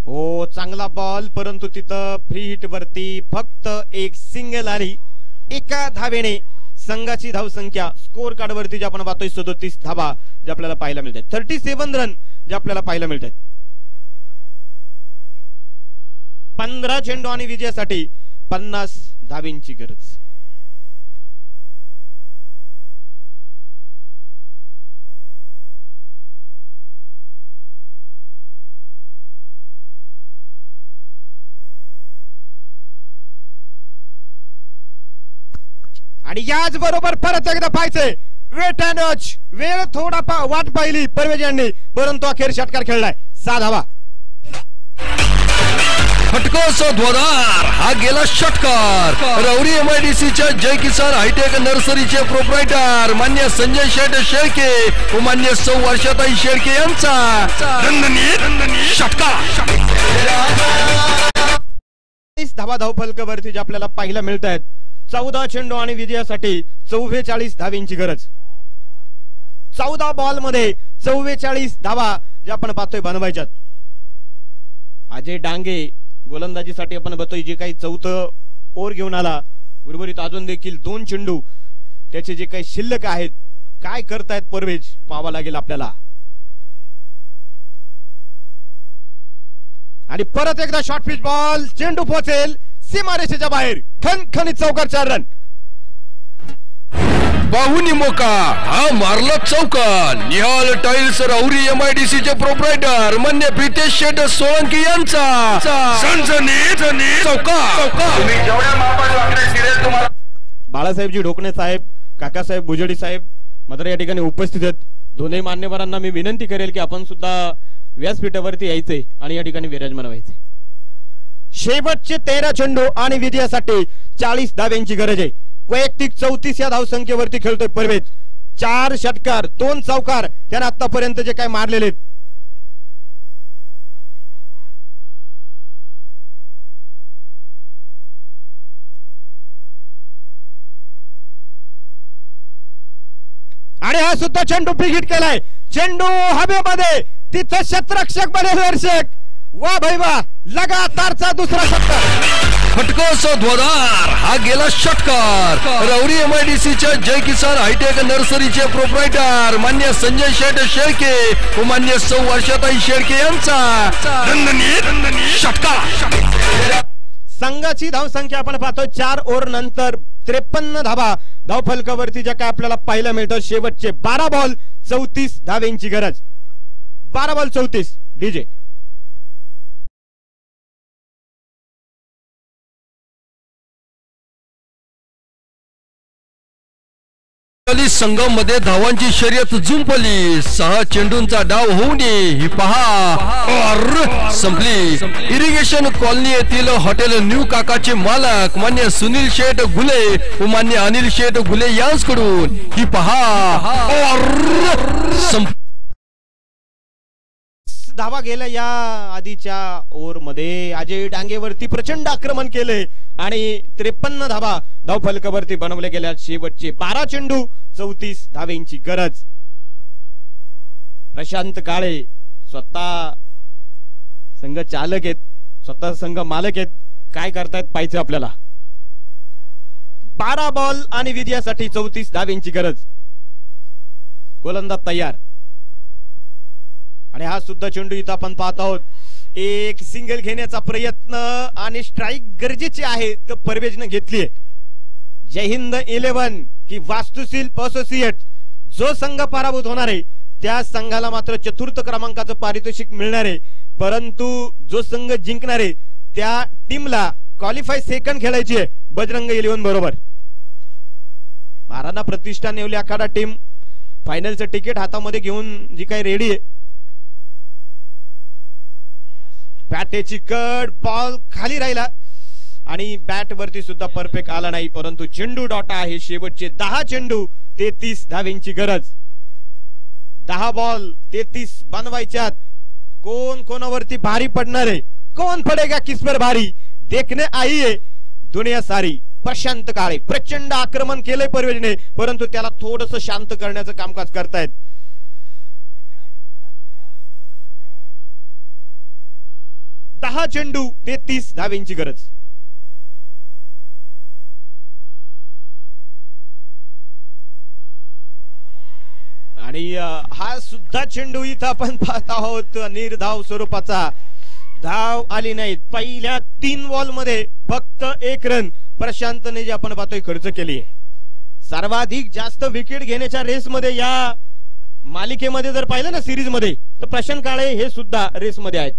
हो, चांगला बॉल, परंतु तिथं फ्री हिट वरती फक्त एक सिंगल आली. एका धावेने संघाची धावसंख्या स्कोर कार्ड वरती जे आपण पाहतोय 37 धावा जे आपल्याला पाहायला मिळतात. 37 रन जे आपल्याला पाहायला मिळतात. 15 चेंडू आणि विजयासाठी 50 धावेंची गरज. आणि याच बरोबर परत एकदा पाहायचे. Wait and watch. वेळ थोडा वाट पाहिली परवेज यांनी, परंतु अखेर षटकार खेळलाय. 6 धावा.
फटकोचा ध्वजार. हा गेला षटकार. राऊरी MIDCच्या जय किसान हायटेक नर्सरीचे प्रोप्रायटर मान्य संजय शेठ शेळके व मान्य सौ वर्षाताई शेळके यांचा षटकार.
30 धावा धावफलकावरती जे आपल्याला पाहायला मिळत आहेत. 14 चेंडू आणि विजयासाठी 44 धावेंची गरज. 14 बॉल मध्ये 44 धावा जे आपण पाहतोय बनवायच्यात. अजय डांगे गोलंदाजीसाठी आपण बघतोय जे काही 4थं ओव्हर घेऊन आला. उर्वरित अजून देखील 2 चेंडू त्याचे जे काही शिल्लक आहेत. काय करतायत परवेज पाहावा लागेल आपल्याला. आणि परत एकदा शॉर्ट पिच बॉल. चेंडू पोहोचेल सीमारेषेच्या बाहेर. खणखणीत चौकार. 4 रन.
बाहुनी मोका. हा मारला चौकार. निहाल टाइल्स राऊरी MIDCचे प्रोप्रायटर मान्य प्रितेश शेठ सोळंकी यांचा चौकार.
बाळासाहेबजी ढोकणे साहेब, काकासाहेब भुजडी साहेब मात्र या ठिकाणी उपस्थित आहेत. दोन्ही मान्यवरांना मी विनंती करेल की आपण सुद्धा व्यासपीठावरती यायचे आणि या ठिकाणी विराजमान व्हायचे. शेवटचे 13 चेंडू आणि विजयासाठी 40 धाव्यांची गरज आहे. वैयक्तिक 34 या धावसंख्येवरती खेळतोय परवेज. 4 षटकार 2 चौकार त्याने आतापर्यंत जे काय मारलेले. आणि हा सुद्धा चेंडू फ्री केलाय. चेंडू हवेमध्ये, तिथं क्षेत्ररक्षक बनेल दर्शक. वा भाई वा, लगातारचा दुसरा षटकार.
फटकोचा ध्वजार. हा गेला षटकार. राऊरी MIDCच्या जय किसान हायटेक नर्सरीचे प्रोप्रायटर मान्य संजय शेठ शेळके व मान्य सौ वर्षाताई शेळके यांचा षटकार.
संघाची धावसंख्या आपण पाहतो 4 ओव्हर नंतर 53 धावा धावफलकावरती ज्या काय आपल्याला पाहायला मिळतं. शेवटचे 12 बॉल 34 धावेंची गरज. 12 बॉल 34. डीजे
संघामध्ये धावांची शर्यत जुंपली. 6 चेंडूंचा डाव होऊन ही पहा संपली. इरिगेशन कॉलनी येथील हॉटेल न्यू काकाचे मालक मान्य सुनील शेठ गुले व मान्य अनिल शेठ गुले यांच्याकडून ही पहा
धावा गेल्या. या आधीच्या ओव्हर मध्ये अजय डांगेवरती प्रचंड आक्रमण केले आणि 53 धावा धावफलकावरती बनवले गेल्या. शेवटचे 12 चेंडू 34 धावेंची गरज. प्रशांत काळे स्वतः संघ चालक आहेत, स्वतः संघ मालक आहेत. काय करतायत पाहिजे आपल्याला. 12 बॉल आणि विजयासाठी 34 धावेंची गरज. गोलंदाज तयार. आणि हा सुद्धा चेंडू इथं आपण पाहत आहोत. एक सिंगल घेण्याचा प्रयत्न आणि स्ट्राईक गरजेची आहे तर परवेजने घेतलीये. जय हिंद 11 की वास्तुशील असोसिएट जो संघ पराभूत होणार आहे त्या संघाला मात्र चतुर्थ क्रमांकाचं पारितोषिक मिळणार आहे. परंतु जो संघ जिंकणार आहे त्या टीमला क्वालिफाय सेकंड खेळायची आहे बजरंग 11 बरोबर. महाराणा प्रतिष्ठान येवले आखाडा टीम फायनलचं तिकीट हातामध्ये घेऊन जी काही रेडी आहे. बॅटेची कड बॉल खाली राहिला आणि बॅट वरती सुद्धा परफेक्ट आला नाही. परंतु चेंडू डॉट आहे. शेवटचे 10 चेंडू 33 धावेंची गरज. 10 बॉल 33 बनवायच्यात. कोण कोणावरती भारी पडणार आहे, कोण पडेगा किस पर भारी देखने आई है दुनिया सारी. प्रशांत काळे प्रचंड आक्रमण केलंय परवेजने परंतु त्याला थोडस शांत करण्याचं कामकाज करतायत. दहा चेंडू 33 धावेंची गरज. आणि हा सुद्धा चेंडू इथं आपण पाहत आहोत निर्धाव स्वरूपाचा. धाव आली नाहीत. पहिल्या 3 बॉल मध्ये फक्त 1 रन प्रशांतने जे आपण पाहतोय खर्च केली आहे. सर्वाधिक जास्त विकेट घेण्याच्या रेस मध्ये या मालिकेमध्ये जर पाहिलं ना सिरीज मध्ये तर प्रशांत काळे हे सुद्धा रेस मध्ये आहेत.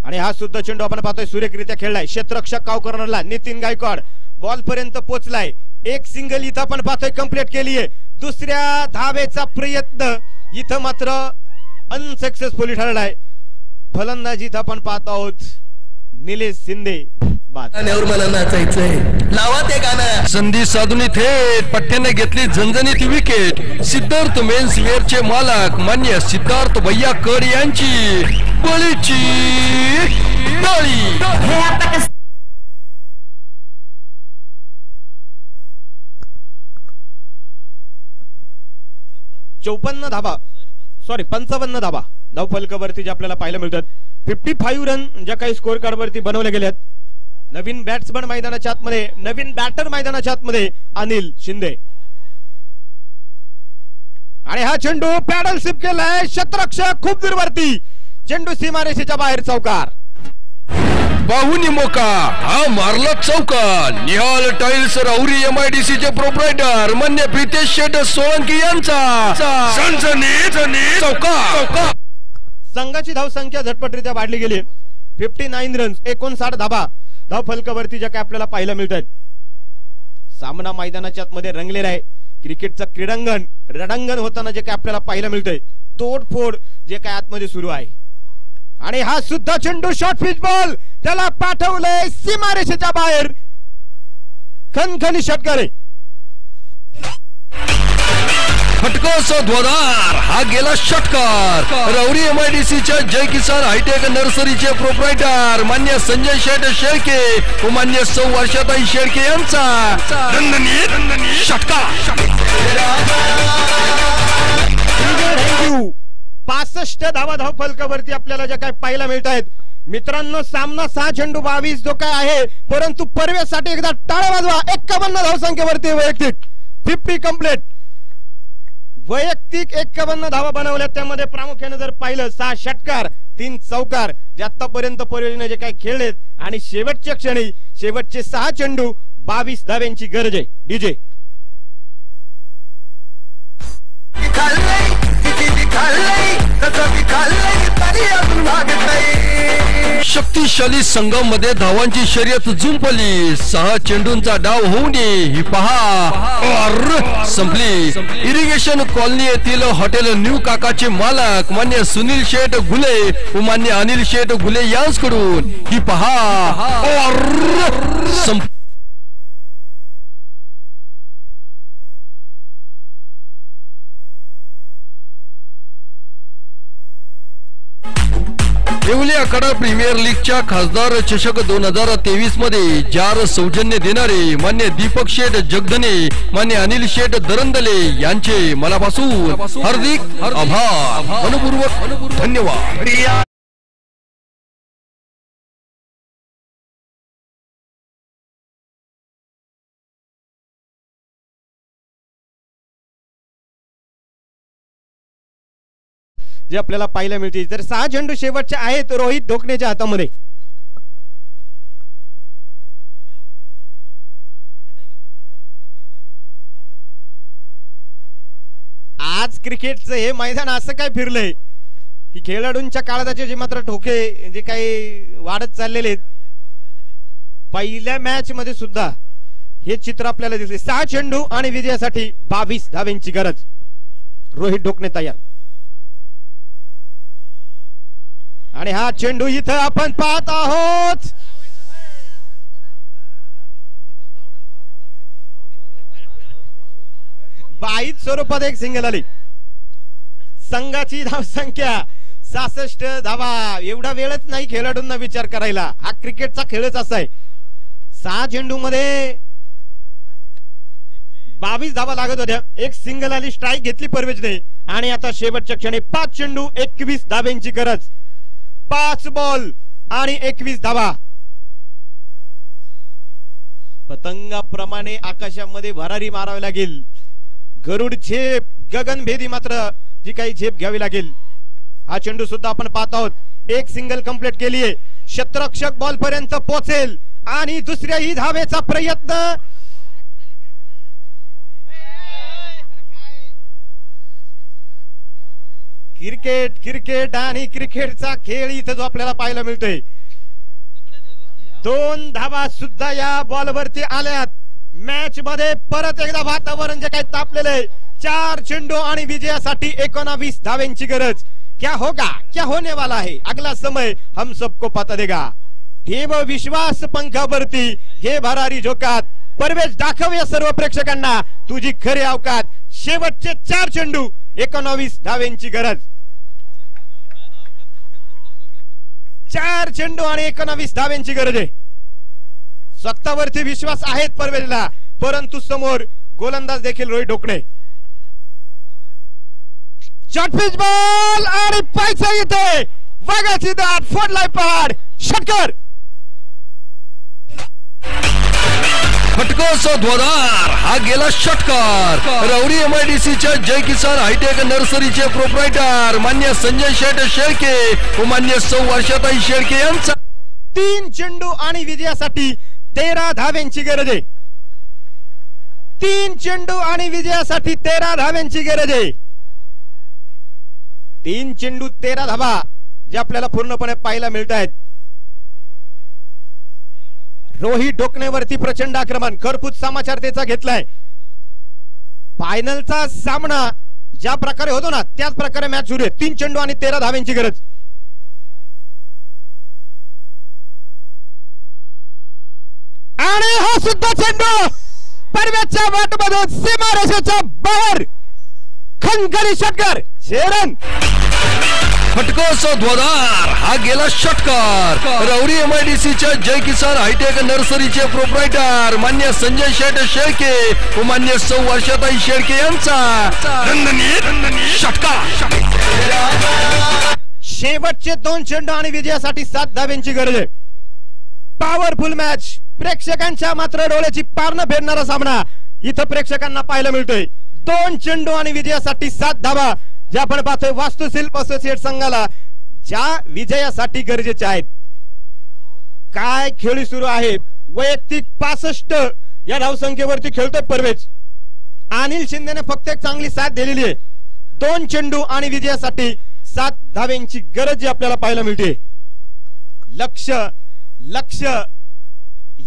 आणि हा सुद्धा चेंडू आपण पाहतोय सुरेखरित्या खेळलाय. क्षेत्ररक्षक कावकरला नितीन गायकवाड बॉल पर्यंत पोहोचलाय. एक सिंगल इथं आपण पाहतोय कंप्लीट केली आहे. दुसऱ्या धावेचा प्रयत्न इथं मात्र अनसक्सेसफुली ठरलाय. फलंदाजी इथं आपण पाहत आहोत निलेश शिंदे.
मला नाचायचंय लावा ते गाणं.
संधी साधून थेट पठ्ठ्याने घेतली झणझणीत विकेट. सिद्धार्थ मेन्स वेअरचे मालक मान्य सिद्धार्थ भैया कर यांची बळीची बळी.
54 धाबा 55 धाबा धाव फलकावरती जे आपल्याला पाहायला मिळतात. 55 रन ज्या काही स्कोर कार्ड वरती बनवले गेलेत. नवीन बॅट्समन मैदानाच्या आतमध्ये, नवीन बॅटर मैदानाच्या आतमध्ये अनिल शिंदे. आणि हा चेंडू पॅडल सिप केलाय. क्षेत्ररक्षक खूप दूरवरती. चेंडू सीमारेषेच्या बाहेर चौकार.
बाहुनी मोका हा मारला चौका. निहाल टाइल्स राहुरी MIDC चे प्रोप्रायटर मान्य प्रितेश शेठ सोळंकी यांचा चौका.
संघाची धाव संख्या झटपटरित्या वाढली गेली. 59 रन 59 धाबा धाव फलकावरती ज्या काय आपल्याला पाहायला मिळतात. सामना मैदानाच्या आतमध्ये रंगलेला आहे. क्रिकेटचं क्रीडांगण रणांगण होताना जे काय आपल्याला पाहायला मिळतंय तोडफोड जे काय आतमध्ये सुरू आहे. आणि हा सुद्धा चेंडू शॉर्ट पिच बॉल त्याला पाठवलंय सीमारेषेच्या बाहेर. खणखणी षटकार आहे.
फटकास ध्वजार हा गेला षटकार. राहुरी MIDC च्या जय किसान हायटेक नर्सरीचे प्रोप्रायटर मान्य संजय शेठ शेळके व मान्य सौ वर्षाताई शेळके यांचा षटकार.
65 धावा धाव फलकावरती आपल्याला ज्या काय पाहायला मिळत आहेत. मित्रांनो सामना 6 चेंडू 22 जो काय आहे परंतु परवेसाठी एकदा टाळ्या वाजवा. 51 धाव संख्येवरती वैयक्तिक 50 कंप्लीट. वैयक्तिक 51 धावा बनवल्या. त्यामध्ये प्रामुख्याने जर पाहिलं 6 षटकार 3 चौकार जे आतापर्यंत परियोजने जे काही खेळलेत. आणि शेवटच्या क्षणी शेवटचे 6 चेंडू 22 धाव्यांची गरज आहे. डीजे
शक्तिशाली संघामध्ये धावांची शर्यत जुंपली. 6 चेंडूंचा डाव होऊ नये ही पहा संपली. इरिगेशन कॉलनी येथील हॉटेल न्यू काकाचे मालक मान्य सुनील शेठ घुले व मान्य अनिल शेठ घुले यांच्याकडून ही पहा संपली. येवले आखाडा प्रीमियर लीगच्या खासदार चषक 2023 मध्ये जार सौजन्य देणारे मान्य दीपक शेठ जगधने मान्य अनिल शेठ दरंदले यांचे मनापासून हार्दिक आभार मनपूर्वक धन्यवाद.
जे आपल्याला पाहायला मिळते. तर 6 चेंडू शेवटचे आहेत रोहित ढोकणेच्या हातामध्ये. आज क्रिकेटचं हे मैदान असं काय फिरलंय की खेळाडूंच्या काळाचे जे मात्र ठोके जे काही वाढत चाललेले आहेत. पहिल्या मॅच मध्ये सुद्धा हे चित्र आपल्याला दिसले. 6 चेंडू आणि विजयासाठी 22 धावांची गरज. रोहित ढोकणे तयार आणि हा चेंडू इथं आपण पाहत आहोत. बाईत स्वरूपात एक सिंगल आली. संघाची धाव संख्या 66 धावा. एवढा वेळच नाही खेळाडूंना विचार करायला. हा क्रिकेटचा खेळच असा आहे. 6 चेंडू मध्ये 22 धावा लागत होत्या. एक सिंगल आली, स्ट्राईक घेतली परवेजने आणि आता शेवटच्या क्षणी 5 चेंडू 21 धावांची गरज. 5 बॉल आणि 21 धावा. पतंगाप्रमाणे आकाशामध्ये भरारी मारावी लागेल. गरुड झेप, गगनभेदी मात्र जी काही झेप घ्यावी लागेल. हा चेंडू सुद्धा आपण पाहत आहोत. एक सिंगल कंप्लीट केली आहे. क्षेत्ररक्षक बॉल पर्यंत पोहोचेल आणि दुसऱ्याही धावेचा प्रयत्न. क्रिकेट क्रिकेट आणि क्रिकेटचा खेळ इथं जो आपल्याला पाहायला मिळतोय. 2 धावा सुद्धा या बॉलवरती आल्यात. मॅच मध्ये परत एकदा वातावरण जे काही तापलेलं आहे. 4 चेंडू आणि विजयासाठी 19 धावांची गरज. क्या होगा, क्या होने वाला है, अगला समय हम सबको पता देगा. ठेव विश्वास पंखावरती, घे भरारी झोकात. परवेश दाखव या सर्व प्रेक्षकांना तुझी खरी अवकात. शेवटचे 4 चेंडू 19 धावांची गरज. 4 चेंडू आणि 19 धावांची गरज आहे. स्वतःवरती विश्वास आहेत परवेशला, परंतु समोर गोलंदाज देखील रोहित ढोकणे. शॉर्टपिच बॉल आणि पायचा येते. वाघाची दाट फोडलाय पहाड. षटकार.
फटकोस ध्वजार. हा गेला षटकार. रवरी MIDCच्या जय किसान हायटेक नर्सरीचे प्रोप्रायटर मान्य संजय शेठ शेळके व मान्य सौ वर्षाताई शेळके यांचा.
3 चेंडू आणि विजयासाठी 13 धावांची गरज आहे. 3 चेंडू आणि विजयासाठी 13 धावांची गरज आहे. 3 चेंडू 13 धावा जे आपल्याला पूर्णपणे पाहायला मिळत आहेत. रोहित ढोकणेवरती प्रचंड आक्रमण. खरपूस समाचार त्याचा घेतलाय. फायनलचा सामना ज्या प्रकारे होतो ना त्याच प्रकारे मॅच सुरू आहे. 3 चेंडू आणि 13 धावांची गरज. आणि हा सुद्धा चेंडू परवेच्या वाटमधून सीमारेषेच्या बाहेर. खणखणी षटकार. शेरन.
फटकोस ध्वजार. हा गेला षटकार. रवरी MIDCच्या जय किसान हायटेक नर्सरीचे प्रोप्रायटर मान्य संजय शेठ शेळके व मान्य सौ वर्षाताई शेळके यांचा षटकार.
शेवटचे 2 चेंडू आणि विजयासाठी 7 धावांची गरज आहे. Powerful match. प्रेक्षकांच्या मात्र डोळ्याची पारणं फेडणारा सामना इथं प्रेक्षकांना पाहायला मिळतोय. 2 चेंडू आणि विजयासाठी 7 धावा ज्या आपण पाहतोय. वास्तुशिल्प असोसिएट संघाला ज्या विजयासाठी गरजेचे आहेत. काय खेळ सुरू आहे. वैयक्तिक 65 या धावसंख्येवरती खेळतोय परवेज. अनिल शिंदेने फक्त एक चांगली साथ दिलेली आहे. 2 चेंडू आणि विजयासाठी 7 धावांची गरज जी आपल्याला पाहायला मिळते. लक्ष लक्ष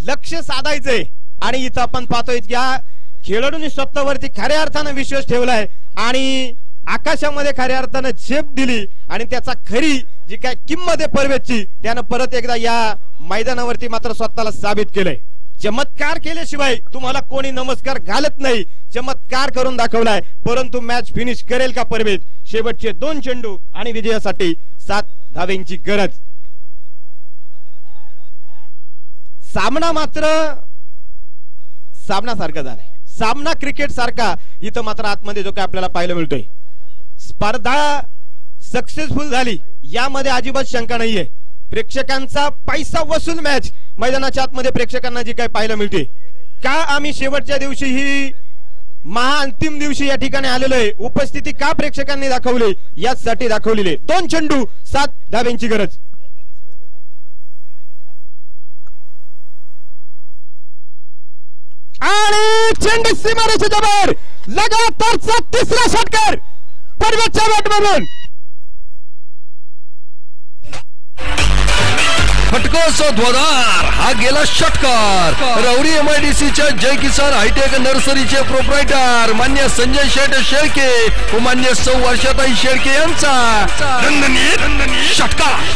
लक्ष साधायचंय आणि इथं आपण पाहतोय की या खेळाडूंनी स्वतःवरती खऱ्या अर्थानं विश्वास ठेवलाय आणि आकाशामध्ये खऱ्या अर्थानं झेप दिली आणि त्याचा खरी जी काय किंमत आहे परवेजची त्यानं परत एकदा या मैदानावरती मात्र स्वतःला साबित केलंय. चमत्कार केल्याशिवाय तुम्हाला कोणी नमस्कार घालत नाही. चमत्कार करून दाखवलाय. परंतु मॅच फिनिश करेल का परवेज. शेवटचे 2 चेंडू आणि विजयासाठी 7 धावांची गरज. सामना मात्र सामनासारखा झालाय. सामना क्रिकेट सारखा इथं मात्र आतमध्ये जो काय आपल्याला पाहायला मिळतोय. स्पर्धा सक्सेसफुल झाली यामध्ये अजिबात शंका नाहीये. प्रेक्षकांचा पैसा वसूल मॅच मैदानाच्या आतमध्ये प्रेक्षकांना जी काय पाहायला मिळते. का आम्ही शेवटच्या दिवशी ही महाअंतिम दिवशी या ठिकाणी आलेलो आहे. उपस्थिती का प्रेक्षकांनी दाखवली यासाठी दाखवलेले. 2 चेंडू 7 धाब्यांची गरज. आणि चेंडू सीमारेषेच्या बाहेर. लगातारचा तिसरा षटकार परवेजच्या बॅटमधून.
फटकाचा ध्वजार हा गेला षटकार. रवरी MIDCच्या जय किसान हायटेक नर्सरीचे प्रोप्रायटर मान्य संजय शेठ शेळके व मान्य सौ वर्षाताई शेळके यांचा षटकार.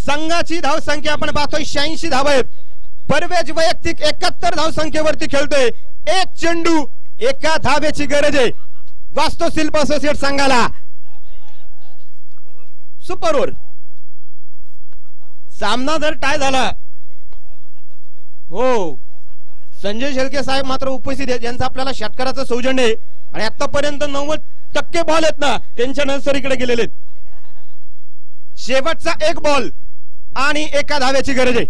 संघाची धावसंख्या आपण पाहतोय 86 धावा आहेत. परवेज वैयक्तिक 71 धावसंख्येवरती खेळतोय. 1 चेंडू 1 धाब्याची गरज आहे वास्तुशिल्प असोसिएट संघाला. Super over. सामना जर टाय झाला हो. संजय शेळके साहेब मात्र उपस्थित आहेत. यांचं आपल्याला षटकाराचं सौजन्य आहे. आणि आतापर्यंत 90% बॉल आहेत ना त्यांच्या नर्सरीकडे गेलेले आहेत. शेवटचा 1 बॉल आणि 1 धाव्याची गरज आहे.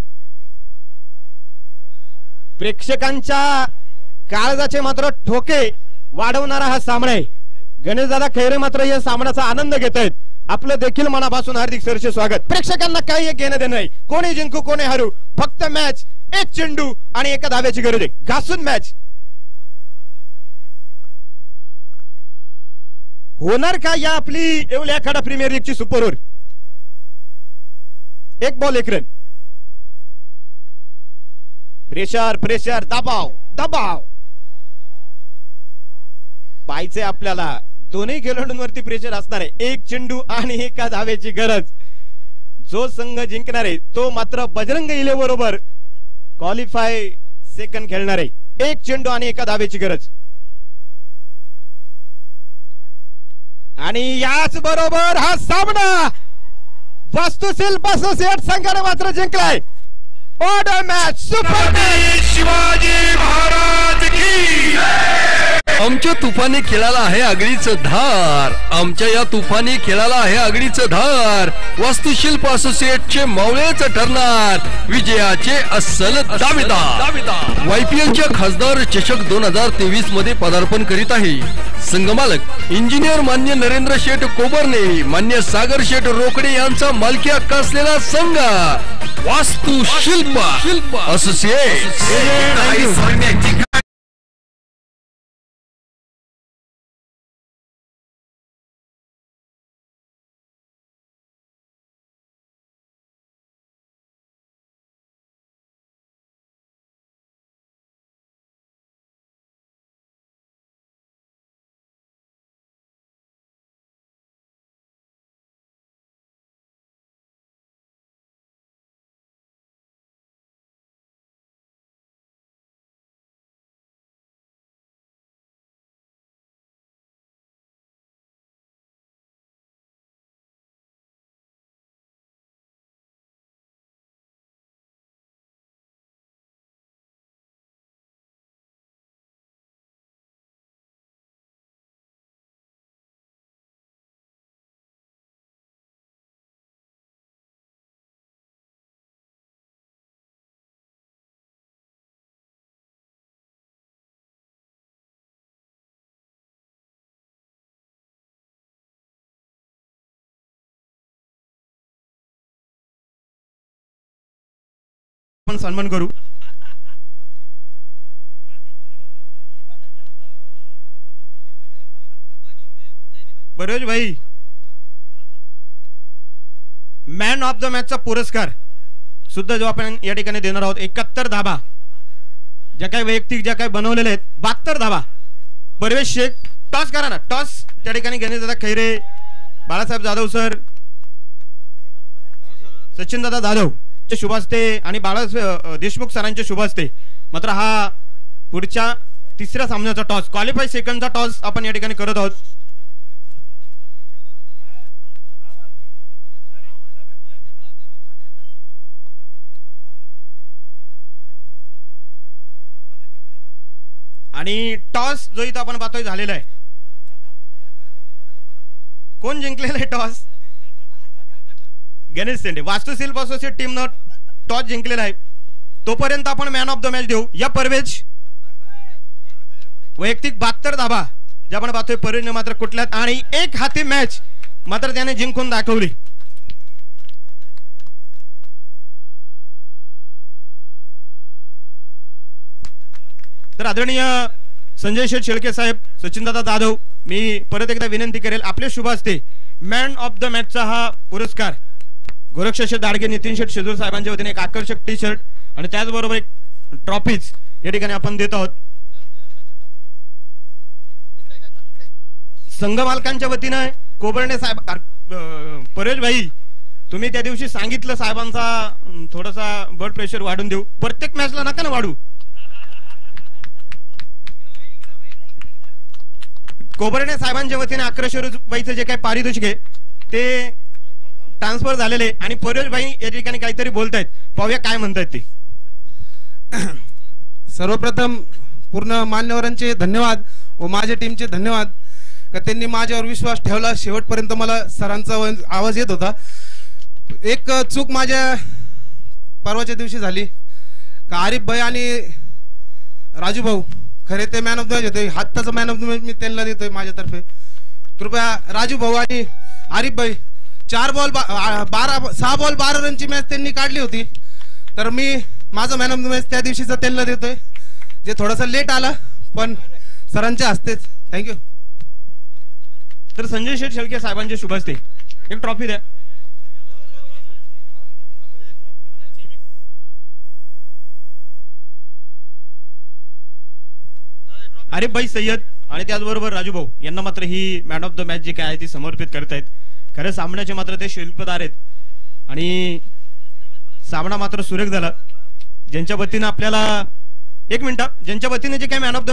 प्रेक्षकांच्या काळजाचे मात्र ठोके वाढवणारा हा सामना आहे. गणेशदादा खैरे मात्र या सामन्याचा आनंद घेत आहेत. आपलं देखील मनापासून हार्दिक सरचे स्वागत. प्रेक्षकांना काही घेणं देणं नाही. कोणी जिंकू कोणी हरू. फक्त मॅच 1 चेंडू आणि 1 धाव्याची गरज आहे. घासून मॅच होणार का या आपली येवले आखाडा प्रीमियर लीगची super over. 1 ball 1 run. Pressure pressure दबाव दबाव पाहिजे आपल्याला. दोन्ही खेळाडूंवरती प्रेशर असणार आहे. 1 चेंडू आणि 1 धाव्याची गरज. जो संघ जिंकणार आहे तो मात्र बजरंग इले बरोबर क्वालिफाय सेकंड खेळणार आहे. 1 चेंडू आणि 1 धाव्याची गरज. आणि याच बरोबर हा सामना वास्तुशिल्प असोसिएट संघाने मात्र जिंकलाय. Order match super
Shivaji Maharaj की. आमच्या तुफानी खेळाला आहे आगळीच धार. आमच्या या तुफानी खेळाला आहे आगळीच धार. वास्तुशिल्प असोसिएटचे मावळेच ठरणार विजयाचे अस्सल दावेदार. YPLच्या खासदार चषक 2023 मध्ये पदार्पण करीत आहे. संघमालक इंजिनियर मान्य नरेंद्र शेठ कोबरने मान्य सागर शेठ रोकडे यांचा मालकी हक्क असलेला संघ वास्तुशिल्प असोसिएट.
आपण सन्मान करू. बरोज भाई मॅन ऑफ द मॅचचा पुरस्कार सुद्धा जो आपण या ठिकाणी देणार आहोत. 71 धाबा ज्या काही वैयक्तिक ज्या काही बनवलेले आहेत. 72 धाबा. परवेश शेख टॉस करा ना. टॉस त्या ठिकाणी गणेशदादा खैरे, बाळासाहेब जाधव सर, सचिनदादा जाधव चे शुभ हस्ते आणि बाळासाहेब देशमुख सरांचे शुभ हस्ते मात्र हा पुढच्या 3ऱ्या सामन्याचा टॉस क्वालिफाय सेकंडचा टॉस आपण या ठिकाणी करत आहोत. आणि टॉस जो इथं आपण पाहतोय झालेला आहे. कोण जिंकलेला आहे टॉस? गणेश सेंडे. वास्तुशिल्प असोसिएट टीमनं टॉस जिंकलेला आहे. तोपर्यंत आपण मॅन ऑफ द मॅच देऊ. या परवेज वैयक्तिक 72 धाबा जे आपण पाहतोय परेडने मात्र कुठल्यात आणि एक हाती मॅच मात्र त्याने जिंकून दाखवली. तर आदरणीय संजय शेठ शेळके साहेब, सचिनदादा जाधव, मी परत एकदा विनंती करेल आपले शुभ हस्ते मॅन ऑफ द मॅचचा हा पुरस्कार गोरक्ष शेठ दाडगे, नितीन शेठ शेजूर साहेबांच्या वतीने एक आकर्षक टी शर्ट आणि त्याचबरोबर एक ट्रॉफीज या ठिकाणी आपण देत आहोत. संघ मालकांच्या वतीने कोबर्णे साहेब, परेश भाई तुम्ही त्या दिवशी सांगितलं साहेबांचा थोडासा ब्लड प्रेशर वाढून देऊ, प्रत्येक मॅचला नका ना वाढू. कोबर्णे साहेबांच्या वतीने 1100 रुपयाचं जे काही पारितोषिक आहे ते ट्रान्सफर झालेले आणि परेश भाई या ठिकाणी काहीतरी बोलतायत, पाहूया काय म्हणतायत ते.
सर्वप्रथम पूर्ण मान्यवरांचे धन्यवाद व माझ्या टीमचे धन्यवाद का त्यांनी माझ्यावर विश्वास ठेवला. शेवटपर्यंत मला सरांचा आवाज येत होता. एक चूक माझ्या परवाच्या दिवशी झाली का आरिफ भाई आणि राजू भाऊ खरे ते मॅन ऑफ द मॅच होते, हाताचा मॅन ऑफ द मॅच मी त्यांना देतोय माझ्यातर्फे. कृपया राजू भाऊ आणि आरिफ भाई 6 बॉल 12 रनची मॅच त्यांनी काढली होती, तर मी माझा मॅन ऑफ द मॅच त्या दिवशीचा त्यांना देतोय, जे थोडासा लेट आला पण सरांच्या हस्तेच. थँक्यू.
तर संजय शेठ शेळके साहेबांचे शुभ हस्ते एक ट्रॉफी द्या. आरिफ भाई सय्यद आणि त्याचबरोबर राजू भाऊ यांना मात्र he man of the match जी काय आहे ती समर्पित करतायत. खरं सामन्याचे मात्र ते शिल्पदार आहेत आणि सामना मात्र सुरेख झाला. ज्यांच्या वतीने आपल्याला एक मिनिट, ज्यांच्या वतीने जे काय मॅन ऑफ द